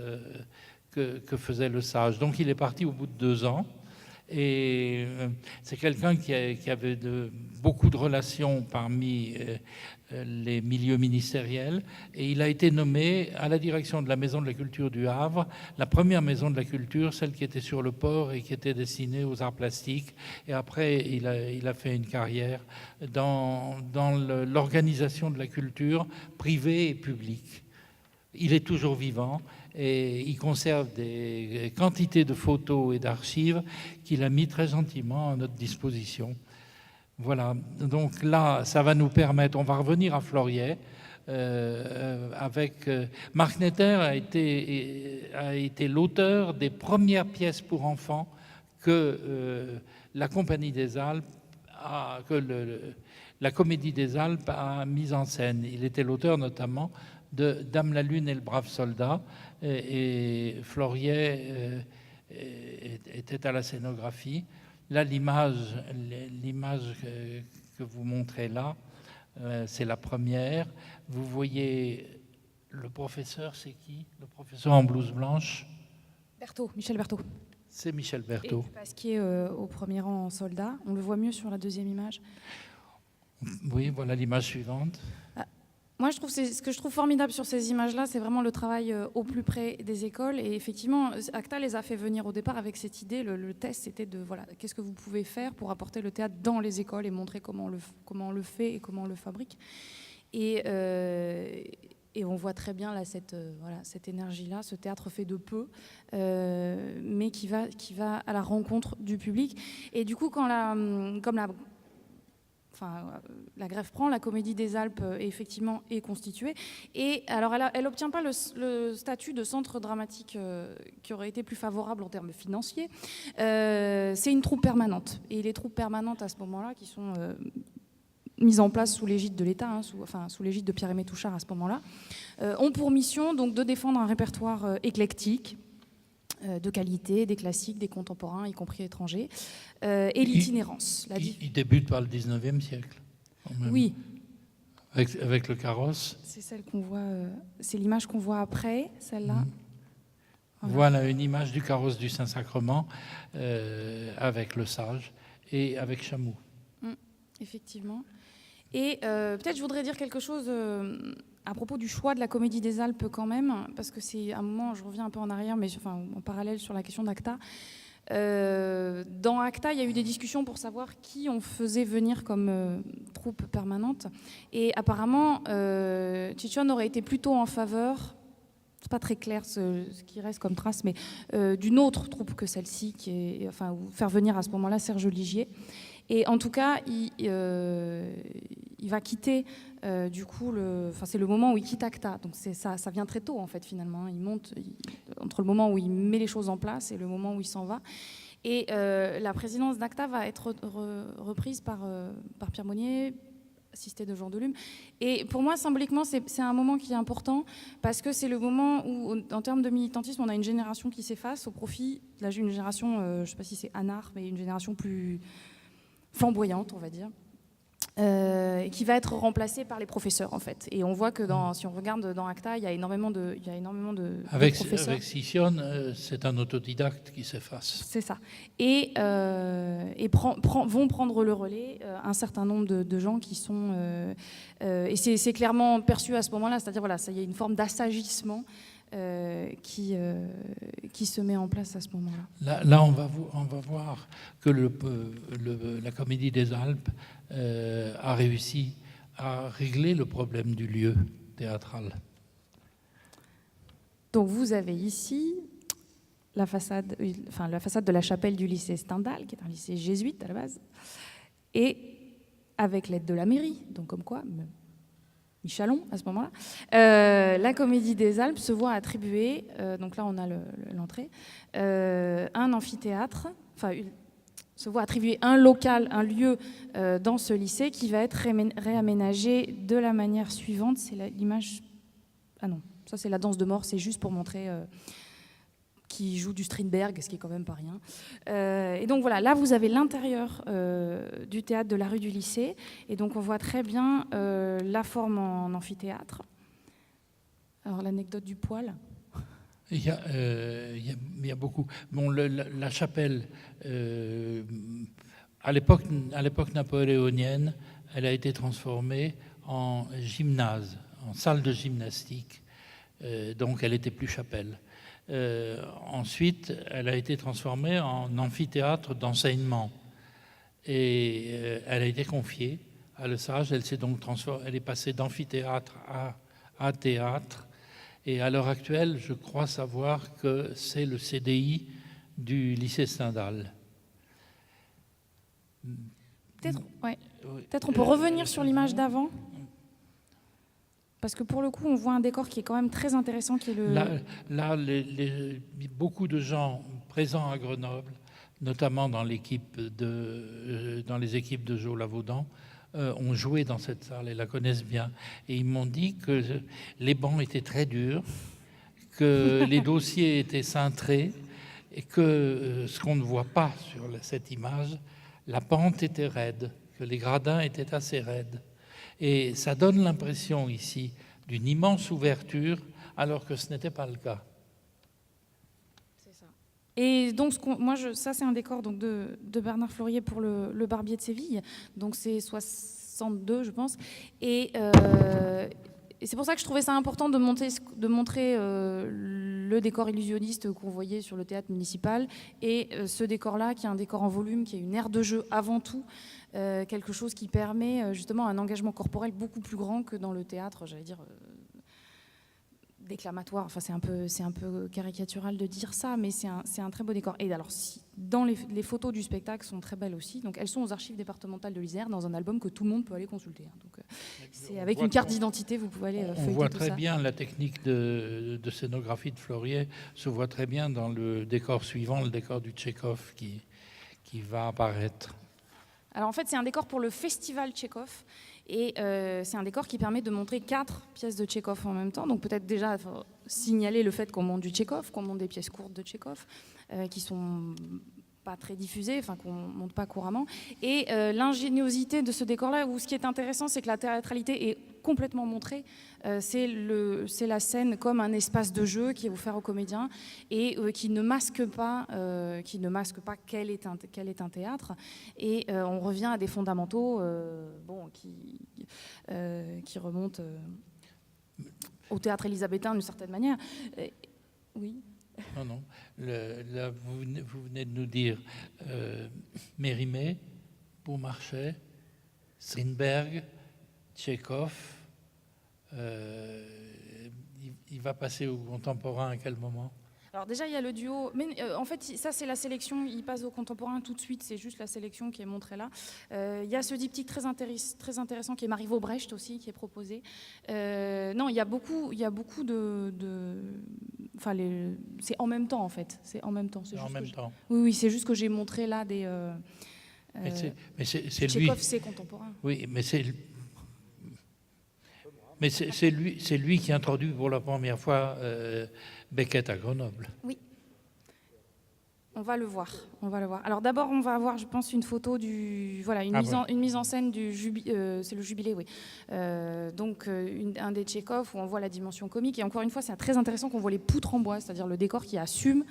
que faisait Le Sage. Donc, il est parti au bout de 2 ans. Et c'est quelqu'un qui avait beaucoup de relations parmi les milieux ministériels. Et il a été nommé à la direction de la Maison de la Culture du Havre, la première maison de la culture, celle qui était sur le port et qui était destinée aux arts plastiques. Et après, il a fait une carrière dans l'organisation de la culture privée et publique. Il est toujours vivant et il conserve des quantités de photos et d'archives qu'il a mis très gentiment à notre disposition. Voilà, donc là, ça va nous permettre, on va revenir à Floriet, avec Marc Netter a été l'auteur des premières pièces pour enfants que la Compagnie des Alpes, la Comédie des Alpes a mise en scène. Il était l'auteur notamment de Dame la Lune et le brave soldat, et Floriet était à la scénographie. Là, l'image que vous montrez là, c'est la première. Vous voyez le professeur, c'est qui? Le professeur en blouse blanche? Berthaud, Michel Berthaud. C'est Michel Berthaud. Et Pasquier au premier rang en soldat. On le voit mieux sur la deuxième image. Oui, voilà l'image suivante. Moi, ce que je trouve formidable sur ces images-là, c'est vraiment le travail au plus près des écoles. Et effectivement, Acta les a fait venir au départ avec cette idée. Le test, c'était de, voilà, qu'est-ce que vous pouvez faire pour apporter le théâtre dans les écoles et montrer comment on le fait et comment on le fabrique. Et on voit très bien là, cette énergie-là, ce théâtre fait de peu, mais qui va à la rencontre du public. Et du coup, la grève prend, la Comédie des Alpes effectivement est constituée. Et alors, elle n'obtient pas le statut de centre dramatique qui aurait été plus favorable en termes financiers. C'est une troupe permanente. Et les troupes permanentes à ce moment-là, qui sont mises en place sous l'égide de l'État, sous l'égide de Pierre-Aimé Touchard à ce moment-là, ont pour mission donc, de défendre un répertoire éclectique, de qualité, des classiques, des contemporains, y compris étrangers, et l'itinérance. Il débute par le 19e siècle. Oui. Avec le carrosse. C'est celle qu'on voit, c'est l'image qu'on voit après, celle-là. Voilà une image du carrosse du Saint-Sacrement avec le sage et avec Chamoux. Effectivement. Et peut-être je voudrais dire quelque chose à propos du choix de la Comédie des Alpes quand même, parce que c'est un moment, je reviens un peu en arrière, mais en parallèle sur la question d'Acta. Dans Acta, il y a eu des discussions pour savoir qui on faisait venir comme troupe permanente. Et apparemment, Ciccone aurait été plutôt en faveur, c'est pas très clair ce qui reste comme trace, mais d'une autre troupe que celle-ci, faire venir à ce moment-là Serge Ligier. Et en tout cas, il va quitter, du coup, c'est le moment où il quitte Acta. Donc ça vient très tôt, en fait, finalement. Il monte entre le moment où il met les choses en place et le moment où il s'en va. Et la présidence d'Acta va être reprise par Pierre Monnier, assisté de Jean Delume. Et pour moi, symboliquement, c'est un moment qui est important parce que c'est le moment où, en termes de militantisme, on a une génération qui s'efface au profit d'une génération, je ne sais pas si c'est anard, mais une génération plus flamboyante, on va dire, qui va être remplacée par les professeurs, en fait. Et on voit que si on regarde dans Acta, il y a énormément de professeurs. Avec Ciccone, c'est un autodidacte qui s'efface. C'est ça. Et vont prendre le relais un certain nombre de gens qui sont... et c'est clairement perçu à ce moment-là, c'est-à-dire, voilà, il y a une forme d'assagissement qui se met en place à ce moment-là. Là, on va voir que la Comédie des Alpes a réussi à régler le problème du lieu théâtral. Donc vous avez ici la façade de la chapelle du lycée Stendhal, qui est un lycée jésuite à la base, et avec l'aide de la mairie, donc comme quoi... Michalon, à ce moment-là, la Comédie des Alpes se voit attribuer, donc là on a l'entrée, un amphithéâtre, se voit attribuer un local, un lieu dans ce lycée qui va être réaménagé de la manière suivante. C'est l'image... Ah non, ça c'est la danse de mort, c'est juste pour montrer... qui joue du Strindberg, ce qui est quand même pas rien. Et donc voilà, là vous avez l'intérieur du théâtre de la rue du lycée, et donc on voit très bien la forme en amphithéâtre. Alors l'anecdote du poêle. Il y a beaucoup. Bon, la chapelle, à l'époque napoléonienne, elle a été transformée en gymnase, en salle de gymnastique, donc elle n'était plus chapelle. Ensuite, elle a été transformée en amphithéâtre d'enseignement et elle a été confiée à Le Sage. Elle s'est donc elle est passée d'amphithéâtre à théâtre. Et à l'heure actuelle, je crois savoir que c'est le CDI du lycée Stendhal. Peut-être on peut revenir sur l'image d'avant. Parce que pour le coup, on voit un décor qui est quand même très intéressant. Qui est beaucoup de gens présents à Grenoble, notamment dans les équipes de Jo Lavaudan, ont joué dans cette salle et la connaissent bien. Et ils m'ont dit que les bancs étaient très durs, que les dossiers étaient cintrés et que ce qu'on ne voit pas sur cette image, la pente était raide, que les gradins étaient assez raides. Et ça donne l'impression ici d'une immense ouverture, alors que ce n'était pas le cas. C'est ça. Et donc, ça c'est un décor donc, de Bernard Fleurier pour le Barbier de Séville. Donc c'est 62, je pense. Et et c'est pour ça que je trouvais ça important de montrer le décor illusionniste qu'on voyait sur le théâtre municipal et ce décor-là, qui est un décor en volume, qui est une aire de jeu avant tout, quelque chose qui permet justement un engagement corporel beaucoup plus grand que dans le théâtre, j'allais dire, déclamatoire. Enfin, c'est un peu caricatural de dire ça, mais c'est un très beau décor. Et alors, dans les photos du spectacle sont très belles aussi. Donc, elles sont aux archives départementales de l'Isère dans un album que tout le monde peut aller consulter. Donc, c'est avec une carte d'identité, vous pouvez aller feuilleter tout ça. On voit très bien la technique de scénographie de Fleurier se voit très bien dans le décor suivant, le décor du Tchekhov qui va apparaître. Alors en fait, c'est un décor pour le festival Tchekhov et c'est un décor qui permet de montrer 4 pièces de Tchekhov en même temps. Donc peut-être déjà faut signaler le fait qu'on monte du Tchekhov, qu'on monte des pièces courtes de Tchekhov qui sont pas très diffusées, enfin qu'on monte pas couramment. Et l'ingéniosité de ce décor-là, où ce qui est intéressant, c'est que la théâtralité est complètement montrée. C'est la scène comme un espace de jeu qui est offert aux comédiens et qui ne masque pas quel est un théâtre. Et on revient à des fondamentaux qui remontent au théâtre élisabétain d'une certaine manière. Oui. Non. Là, vous venez de nous dire Mérimée, Beaumarchais, Strindberg, Tchekhov. Il va passer au contemporain à quel moment ? Alors déjà, il y a le duo, mais en fait, ça c'est la sélection, il passe au contemporain tout de suite, c'est juste la sélection qui est montrée là. Il y a ce diptyque très intéressant qui est Marivaux Brecht aussi, qui est proposé. Non, il y a beaucoup enfin, c'est en même temps en fait, c'est en même temps. Oui, c'est juste que j'ai montré là des... mais c'est Tchekhov, lui. c'est contemporain. Oui, mais c'est lui qui introduit pour la première fois Beckett à Grenoble. Oui. On va le voir. Alors d'abord, on va avoir, je pense, une photo une mise en scène du c'est le jubilé, oui. Donc un des Tchekhov où on voit la dimension comique. Et encore une fois, c'est très intéressant qu'on voit les poutres en bois, c'est-à-dire le décor qui assume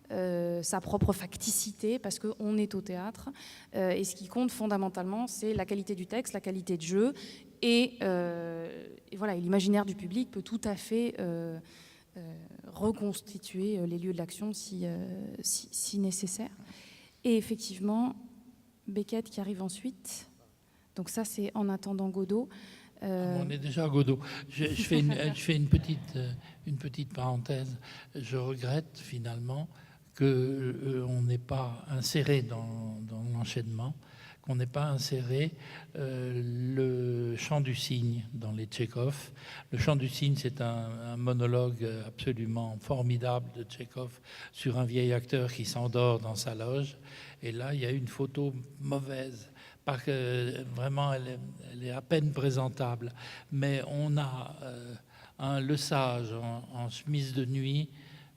sa propre facticité parce qu'on est au théâtre. Et ce qui compte fondamentalement, c'est la qualité du texte, la qualité de jeu. Et voilà, l'imaginaire du public peut tout à fait reconstituer les lieux de l'action si nécessaire. Et effectivement, Beckett qui arrive ensuite. Donc ça, c'est En attendant Godot. On est déjà à Godot. Je fais une petite parenthèse. Je regrette finalement qu'on n'ait pas inséré dans l'enchaînement, qu'on n'ait pas inséré le chant du cygne dans les Tchekhov. Le chant du cygne, c'est un monologue absolument formidable de Tchekhov sur un vieil acteur qui s'endort dans sa loge. Et là, il y a une photo mauvaise. Parce que vraiment, elle est à peine présentable. Mais on a un Le Sage en chemise de nuit,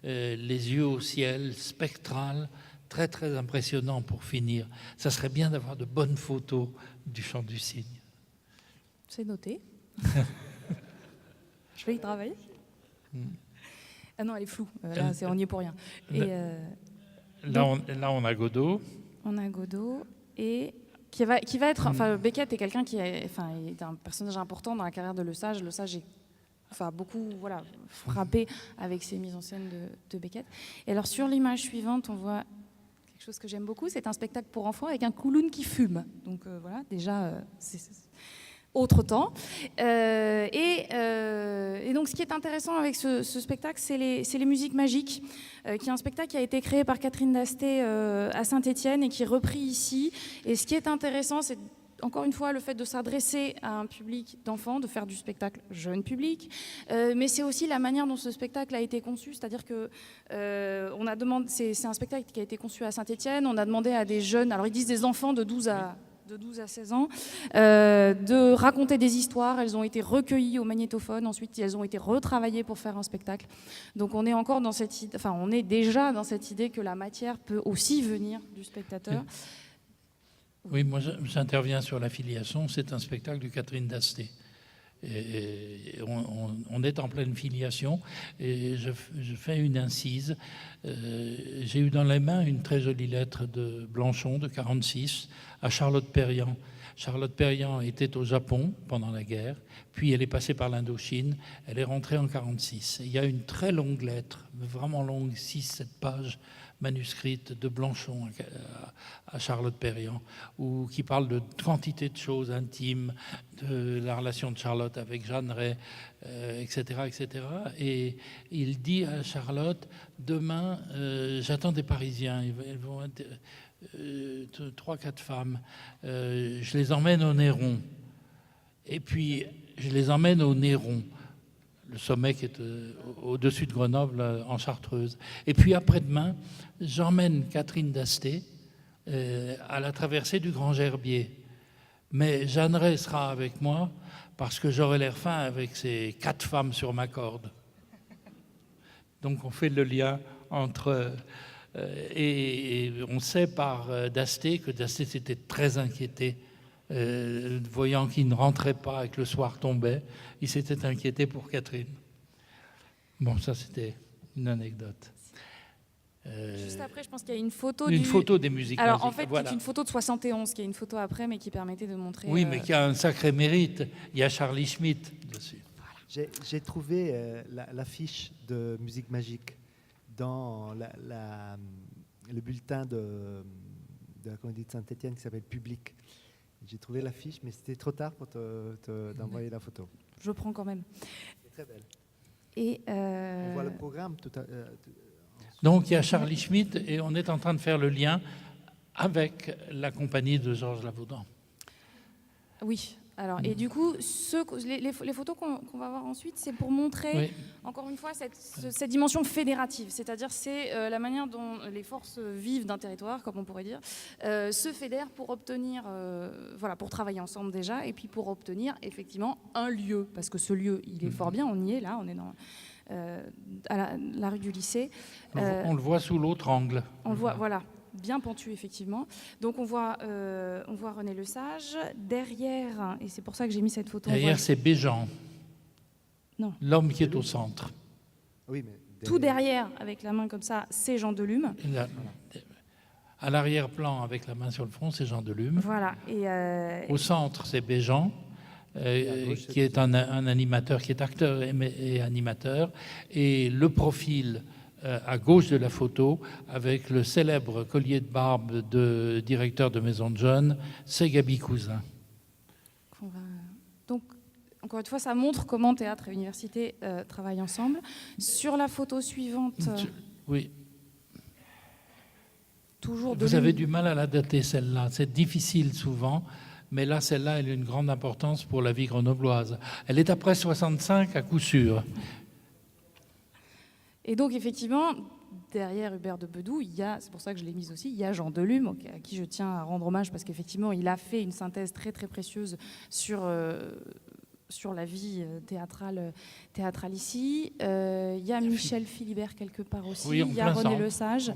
les yeux au ciel, spectral, très très impressionnant pour finir. Ça serait bien d'avoir de bonnes photos du chant du cygne. C'est noté. Je vais y travailler. Ah non, elle est floue. Là, on n'y est pour rien. Là, on a Godot. On a Godot et qui va être. Enfin, Beckett est quelqu'un qui est un personnage important dans la carrière de Le Sage. Le Sage est beaucoup frappé avec ses mises en scène de Beckett. Et alors, sur l'image suivante, on voit quelque chose que j'aime beaucoup. C'est un spectacle pour enfants avec un clown qui fume. Donc voilà, déjà, c'est autre temps. Et donc, ce qui est intéressant avec ce spectacle, c'est les musiques magiques, qui est un spectacle qui a été créé par Catherine Dasté à Saint-Étienne et qui est repris ici. Et ce qui est intéressant, c'est encore une fois le fait de s'adresser à un public d'enfants, de faire du spectacle jeune public, mais c'est aussi la manière dont ce spectacle a été conçu, c'est-à-dire que on a demandé, c'est un spectacle qui a été conçu à Saint-Étienne, on a demandé à des jeunes, alors ils disent des enfants de 12 à 16 ans, de raconter des histoires. Elles ont été recueillies au magnétophone, ensuite elles ont été retravaillées pour faire un spectacle. Donc on est encore dans cette idée, on est déjà dans cette idée que la matière peut aussi venir du spectateur. Oui, moi j'interviens sur l'affiliation, c'est un spectacle de Catherine Dasté. Et on est en pleine filiation et je fais une incise. J'ai eu dans les mains une très jolie lettre de Blanchon de 46 à Charlotte Perriand. Charlotte Perriand était au Japon pendant la guerre, puis elle est passée par l'Indochine, elle est rentrée en 1946. Il y a une très longue lettre, vraiment longue, 6-7 pages, manuscrite de Blanchon à Charlotte Perriand, qui parle de quantité de choses intimes, de la relation de Charlotte avec Jeanneret, etc., etc. Et il dit à Charlotte, demain, j'attends des Parisiens, elles vont être 3-4 femmes, je les emmène au Néron. Et puis, je les emmène au Néron, le sommet qui est au-dessus de Grenoble, en Chartreuse. Et puis après-demain, j'emmène Catherine d'Asté à la traversée du Grand Gerbier. Mais Jeanneret sera avec moi parce que j'aurai l'air fin avec ces 4 femmes sur ma corde. Donc on fait le lien entre... et on sait par d'Asté que d'Asté s'était très inquiété voyant qu'il ne rentrait pas et que le soir tombait, il s'était inquiété pour Catherine. Bon, ça c'était une anecdote. Juste après, je pense qu'il y a une photo photo des musiques Alors magiques. en fait, Voilà. c'est une photo de 71, qui est une photo après, mais qui permettait de montrer... Oui, mais qui a un sacré mérite. Il y a Charlie Schmitt dessus. Voilà. J'ai trouvé l'affiche de musique magique dans le bulletin de la Comédie de Saint-Étienne qui s'appelle Public. J'ai trouvé l'affiche, mais c'était trop tard pour d'envoyer la photo. Je prends quand même. C'est très belle. Et On voit le programme tout à Donc il y a Charlie Schmitt et on est en train de faire le lien avec la compagnie de Georges Lavaudan. Oui. Alors, et du coup, les photos qu'on va voir ensuite, c'est pour montrer, encore une fois, cette dimension fédérative. C'est-à-dire, c'est la manière dont les forces vives d'un territoire, comme on pourrait dire, se fédèrent pour obtenir, voilà, pour travailler ensemble déjà, et puis pour obtenir effectivement un lieu. Parce que ce lieu, il est fort bien, on y est là, on est dans à la rue du Lycée. On le voit sous l'autre angle. On le voit, voilà. Bien pentu, effectivement. Donc, on voit René Lesage. Derrière, et c'est pour ça que j'ai mis cette photo. Derrière, c'est Béjean. Non. L'homme qui est au centre. Oui, mais tout derrière, avec la main comme ça, c'est Jean Delume. À l'arrière-plan, avec la main sur le front, c'est Jean Delume. Voilà. Au centre, c'est Béjean, qui est un animateur, qui est acteur et animateur. Et le profil... à gauche de la photo, avec le célèbre collier de barbe de directeur de Maison de Jeunes, c'est Gaby Cousin. Donc, encore une fois, ça montre comment théâtre et université travaillent ensemble. Sur la photo suivante... Oui. Toujours Vous avez du mal à la dater, celle-là. C'est difficile souvent, mais là, celle-là, elle a une grande importance pour la vie grenobloise. Elle est après 65 à coup sûr. Et donc, effectivement, derrière Hubert de Bedou, c'est pour ça que je l'ai mise aussi, il y a Jean Delume, à qui je tiens à rendre hommage, parce qu'effectivement, il a fait une synthèse très, très précieuse sur la vie théâtrale ici. Il y a Michel Philibert quelque part aussi, oui, il y a René Lesage.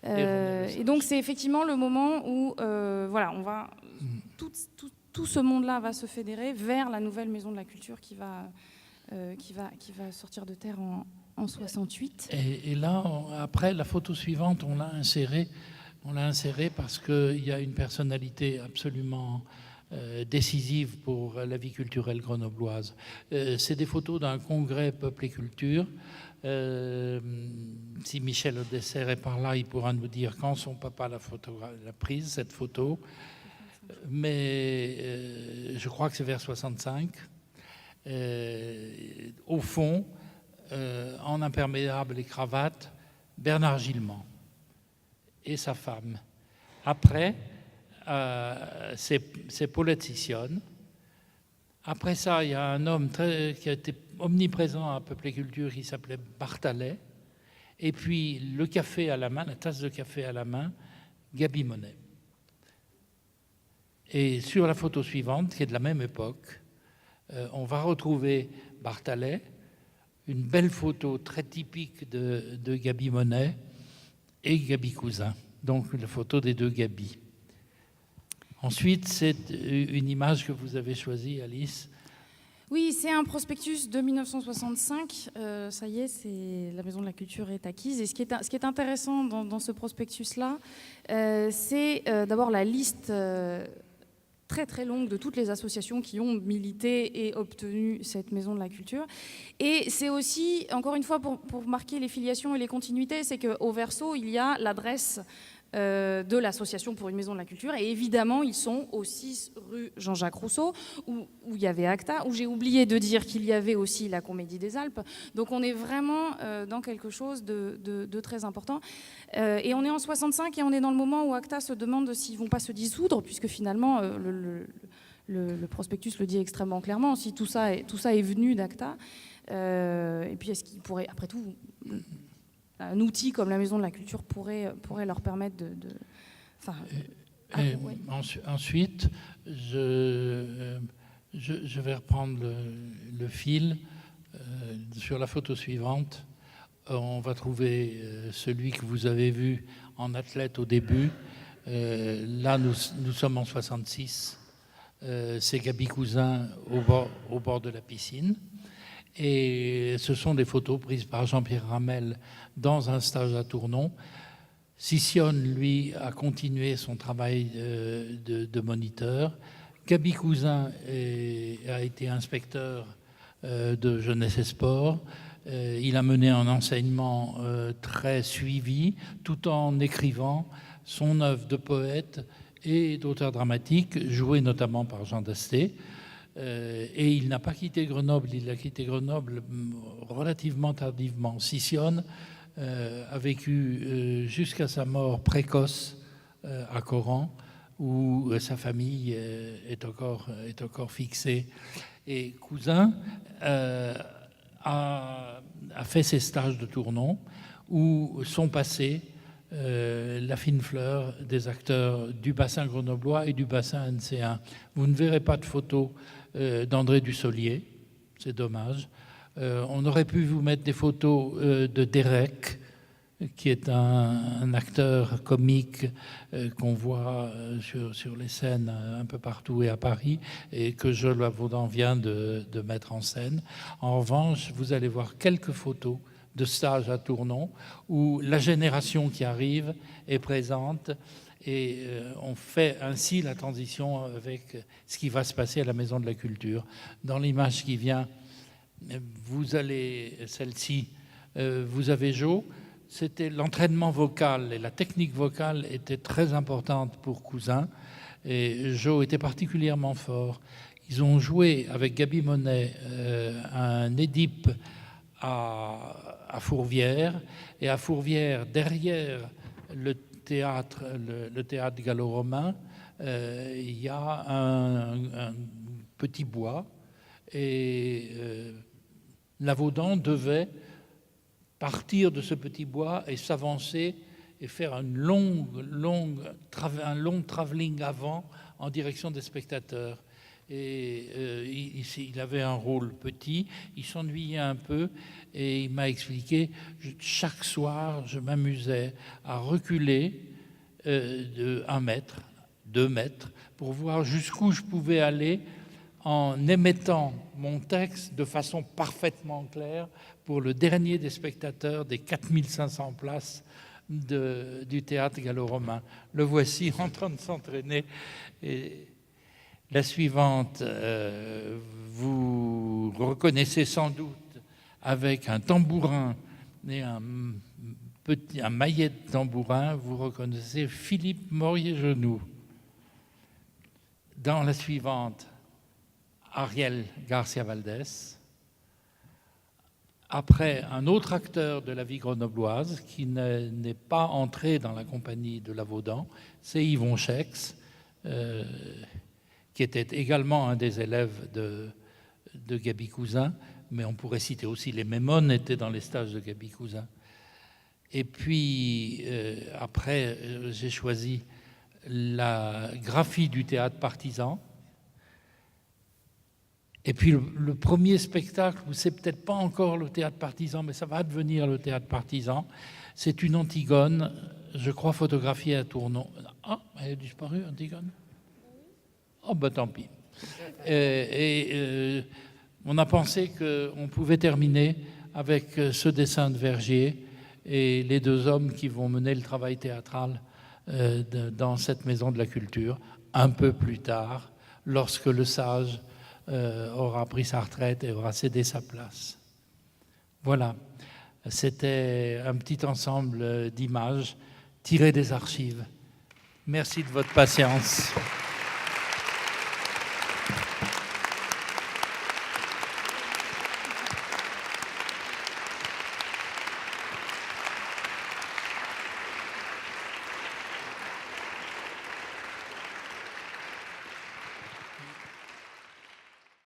Et donc, c'est effectivement le moment où voilà, on va, tout ce monde-là va se fédérer vers la nouvelle maison de la culture qui va sortir de terre en 68. Et là, après, la photo suivante, on l'a insérée parce qu'il y a une personnalité absolument décisive pour la vie culturelle grenobloise. C'est des photos d'un congrès Peuple et Culture. Si Michel Odesser est par là, il pourra nous dire quand son papa l'a prise, cette photo. Mais je crois que c'est vers 65. Au fond, en imperméable et cravate, Bernard Gilman et sa femme. Après, c'est Paulette Sicionne. Après ça, il y a un homme qui a été omniprésent à Peuple et Culture qui s'appelait Barthalet. Et puis, le café à la main, la tasse de café à la main, Gaby Monet. Et sur la photo suivante, qui est de la même époque, on va retrouver Barthalet, une belle photo très typique de Gaby Monet et Gaby Cousin, donc la photo des deux Gaby. Ensuite, c'est une image que vous avez choisie, Alice. Oui, c'est un prospectus de 1965. Ça y est, la Maison de la Culture est acquise. Et ce qui est intéressant dans ce prospectus-là, c'est d'abord la liste très très longue de toutes les associations qui ont milité et obtenu cette maison de la culture. Et c'est aussi, encore une fois, pour marquer les filiations et les continuités, c'est qu'au verso, il y a l'adresse de l'association pour une maison de la culture. Et évidemment, ils sont au 6 rue Jean-Jacques Rousseau, où il y avait ACTA, où j'ai oublié de dire qu'il y avait aussi la Comédie des Alpes. Donc on est vraiment dans quelque chose de très important. Et on est en 65 et on est dans le moment où ACTA se demande s'ils ne vont pas se dissoudre, puisque finalement, le prospectus le dit extrêmement clairement, si tout ça est venu d'ACTA. Et puis est-ce qu'il pourrait, après tout... un outil comme la Maison de la Culture pourrait leur permettre ouais. Ensuite, je vais reprendre le fil. Sur la photo suivante, on va trouver celui que vous avez vu en athlète au début. Là, nous sommes en 66. C'est Gaby Cousin au bord de la piscine. Et ce sont des photos prises par Jean-Pierre Ramel dans un stage à Tournon. Sissionne, lui, a continué son travail de moniteur. Gaby Cousin a été inspecteur de jeunesse et sport. Il a mené un enseignement très suivi, tout en écrivant son œuvre de poète et d'auteur dramatique, joué notamment par Jean Dasté. Et il n'a pas quitté Grenoble, il a quitté Grenoble relativement tardivement. Sissionne a vécu jusqu'à sa mort précoce à Coran, où sa famille est encore fixée. Et Cousin a fait ses stages de Tournon, où sont passés la fine fleur des acteurs du bassin grenoblois et du bassin NC1. Vous ne verrez pas de photos d'André Dussolier, c'est dommage. On aurait pu vous mettre des photos de Derek, qui est un acteur comique qu'on voit sur les scènes un peu partout et à Paris, et que Joël Lavaudan vient de mettre en scène. En revanche, vous allez voir quelques photos de stage à Tournon, où la génération qui arrive est présente, et on fait ainsi la transition avec ce qui va se passer à la Maison de la Culture. Dans l'image qui vient, vous allez, celle-ci, vous avez Jo. C'était l'entraînement vocal et la technique vocale était très importante pour Cousin, et Jo était particulièrement fort. Ils ont joué avec Gaby Monet un Édipe à Fourvière, et à Fourvière, derrière le théâtre gallo-romain, il y a un petit bois, et Lavaudan devait partir de ce petit bois et s'avancer et faire un long travelling avant en direction des spectateurs. Et il avait un rôle petit, il s'ennuyait un peu, et il m'a expliqué, chaque soir, je m'amusais à reculer de 1 mètre, 2 mètres, pour voir jusqu'où je pouvais aller en émettant mon texte de façon parfaitement claire pour le dernier des spectateurs des 4500 places du théâtre gallo-romain. Le voici en train de s'entraîner. Et la suivante, vous reconnaissez sans doute avec un tambourin et un maillet de tambourin, vous reconnaissez Philippe Morier-Genoux. Dans la suivante, Ariel Garcia Valdés. Après, un autre acteur de la vie grenobloise qui n'est pas entré dans la compagnie de Lavaudan, c'est Yvon Chex, qui était également un des élèves de Gaby Cousin, mais on pourrait citer aussi les Mémones étaient dans les stages de Gaby Cousin. Et puis, après, j'ai choisi la graphie du théâtre partisan. Et puis le premier spectacle, où c'est peut-être pas encore le théâtre partisan, mais ça va devenir le théâtre partisan, c'est une Antigone, je crois, photographiée à Tournon. Ah, elle a disparu, Antigone? Oh, ben tant pis. On a pensé qu'on pouvait terminer avec ce dessin de Vergier et les 2 hommes qui vont mener le travail théâtral dans cette Maison de la Culture un peu plus tard, lorsque le sage aura pris sa retraite et aura cédé sa place. Voilà, c'était un petit ensemble d'images tirées des archives. Merci de votre patience.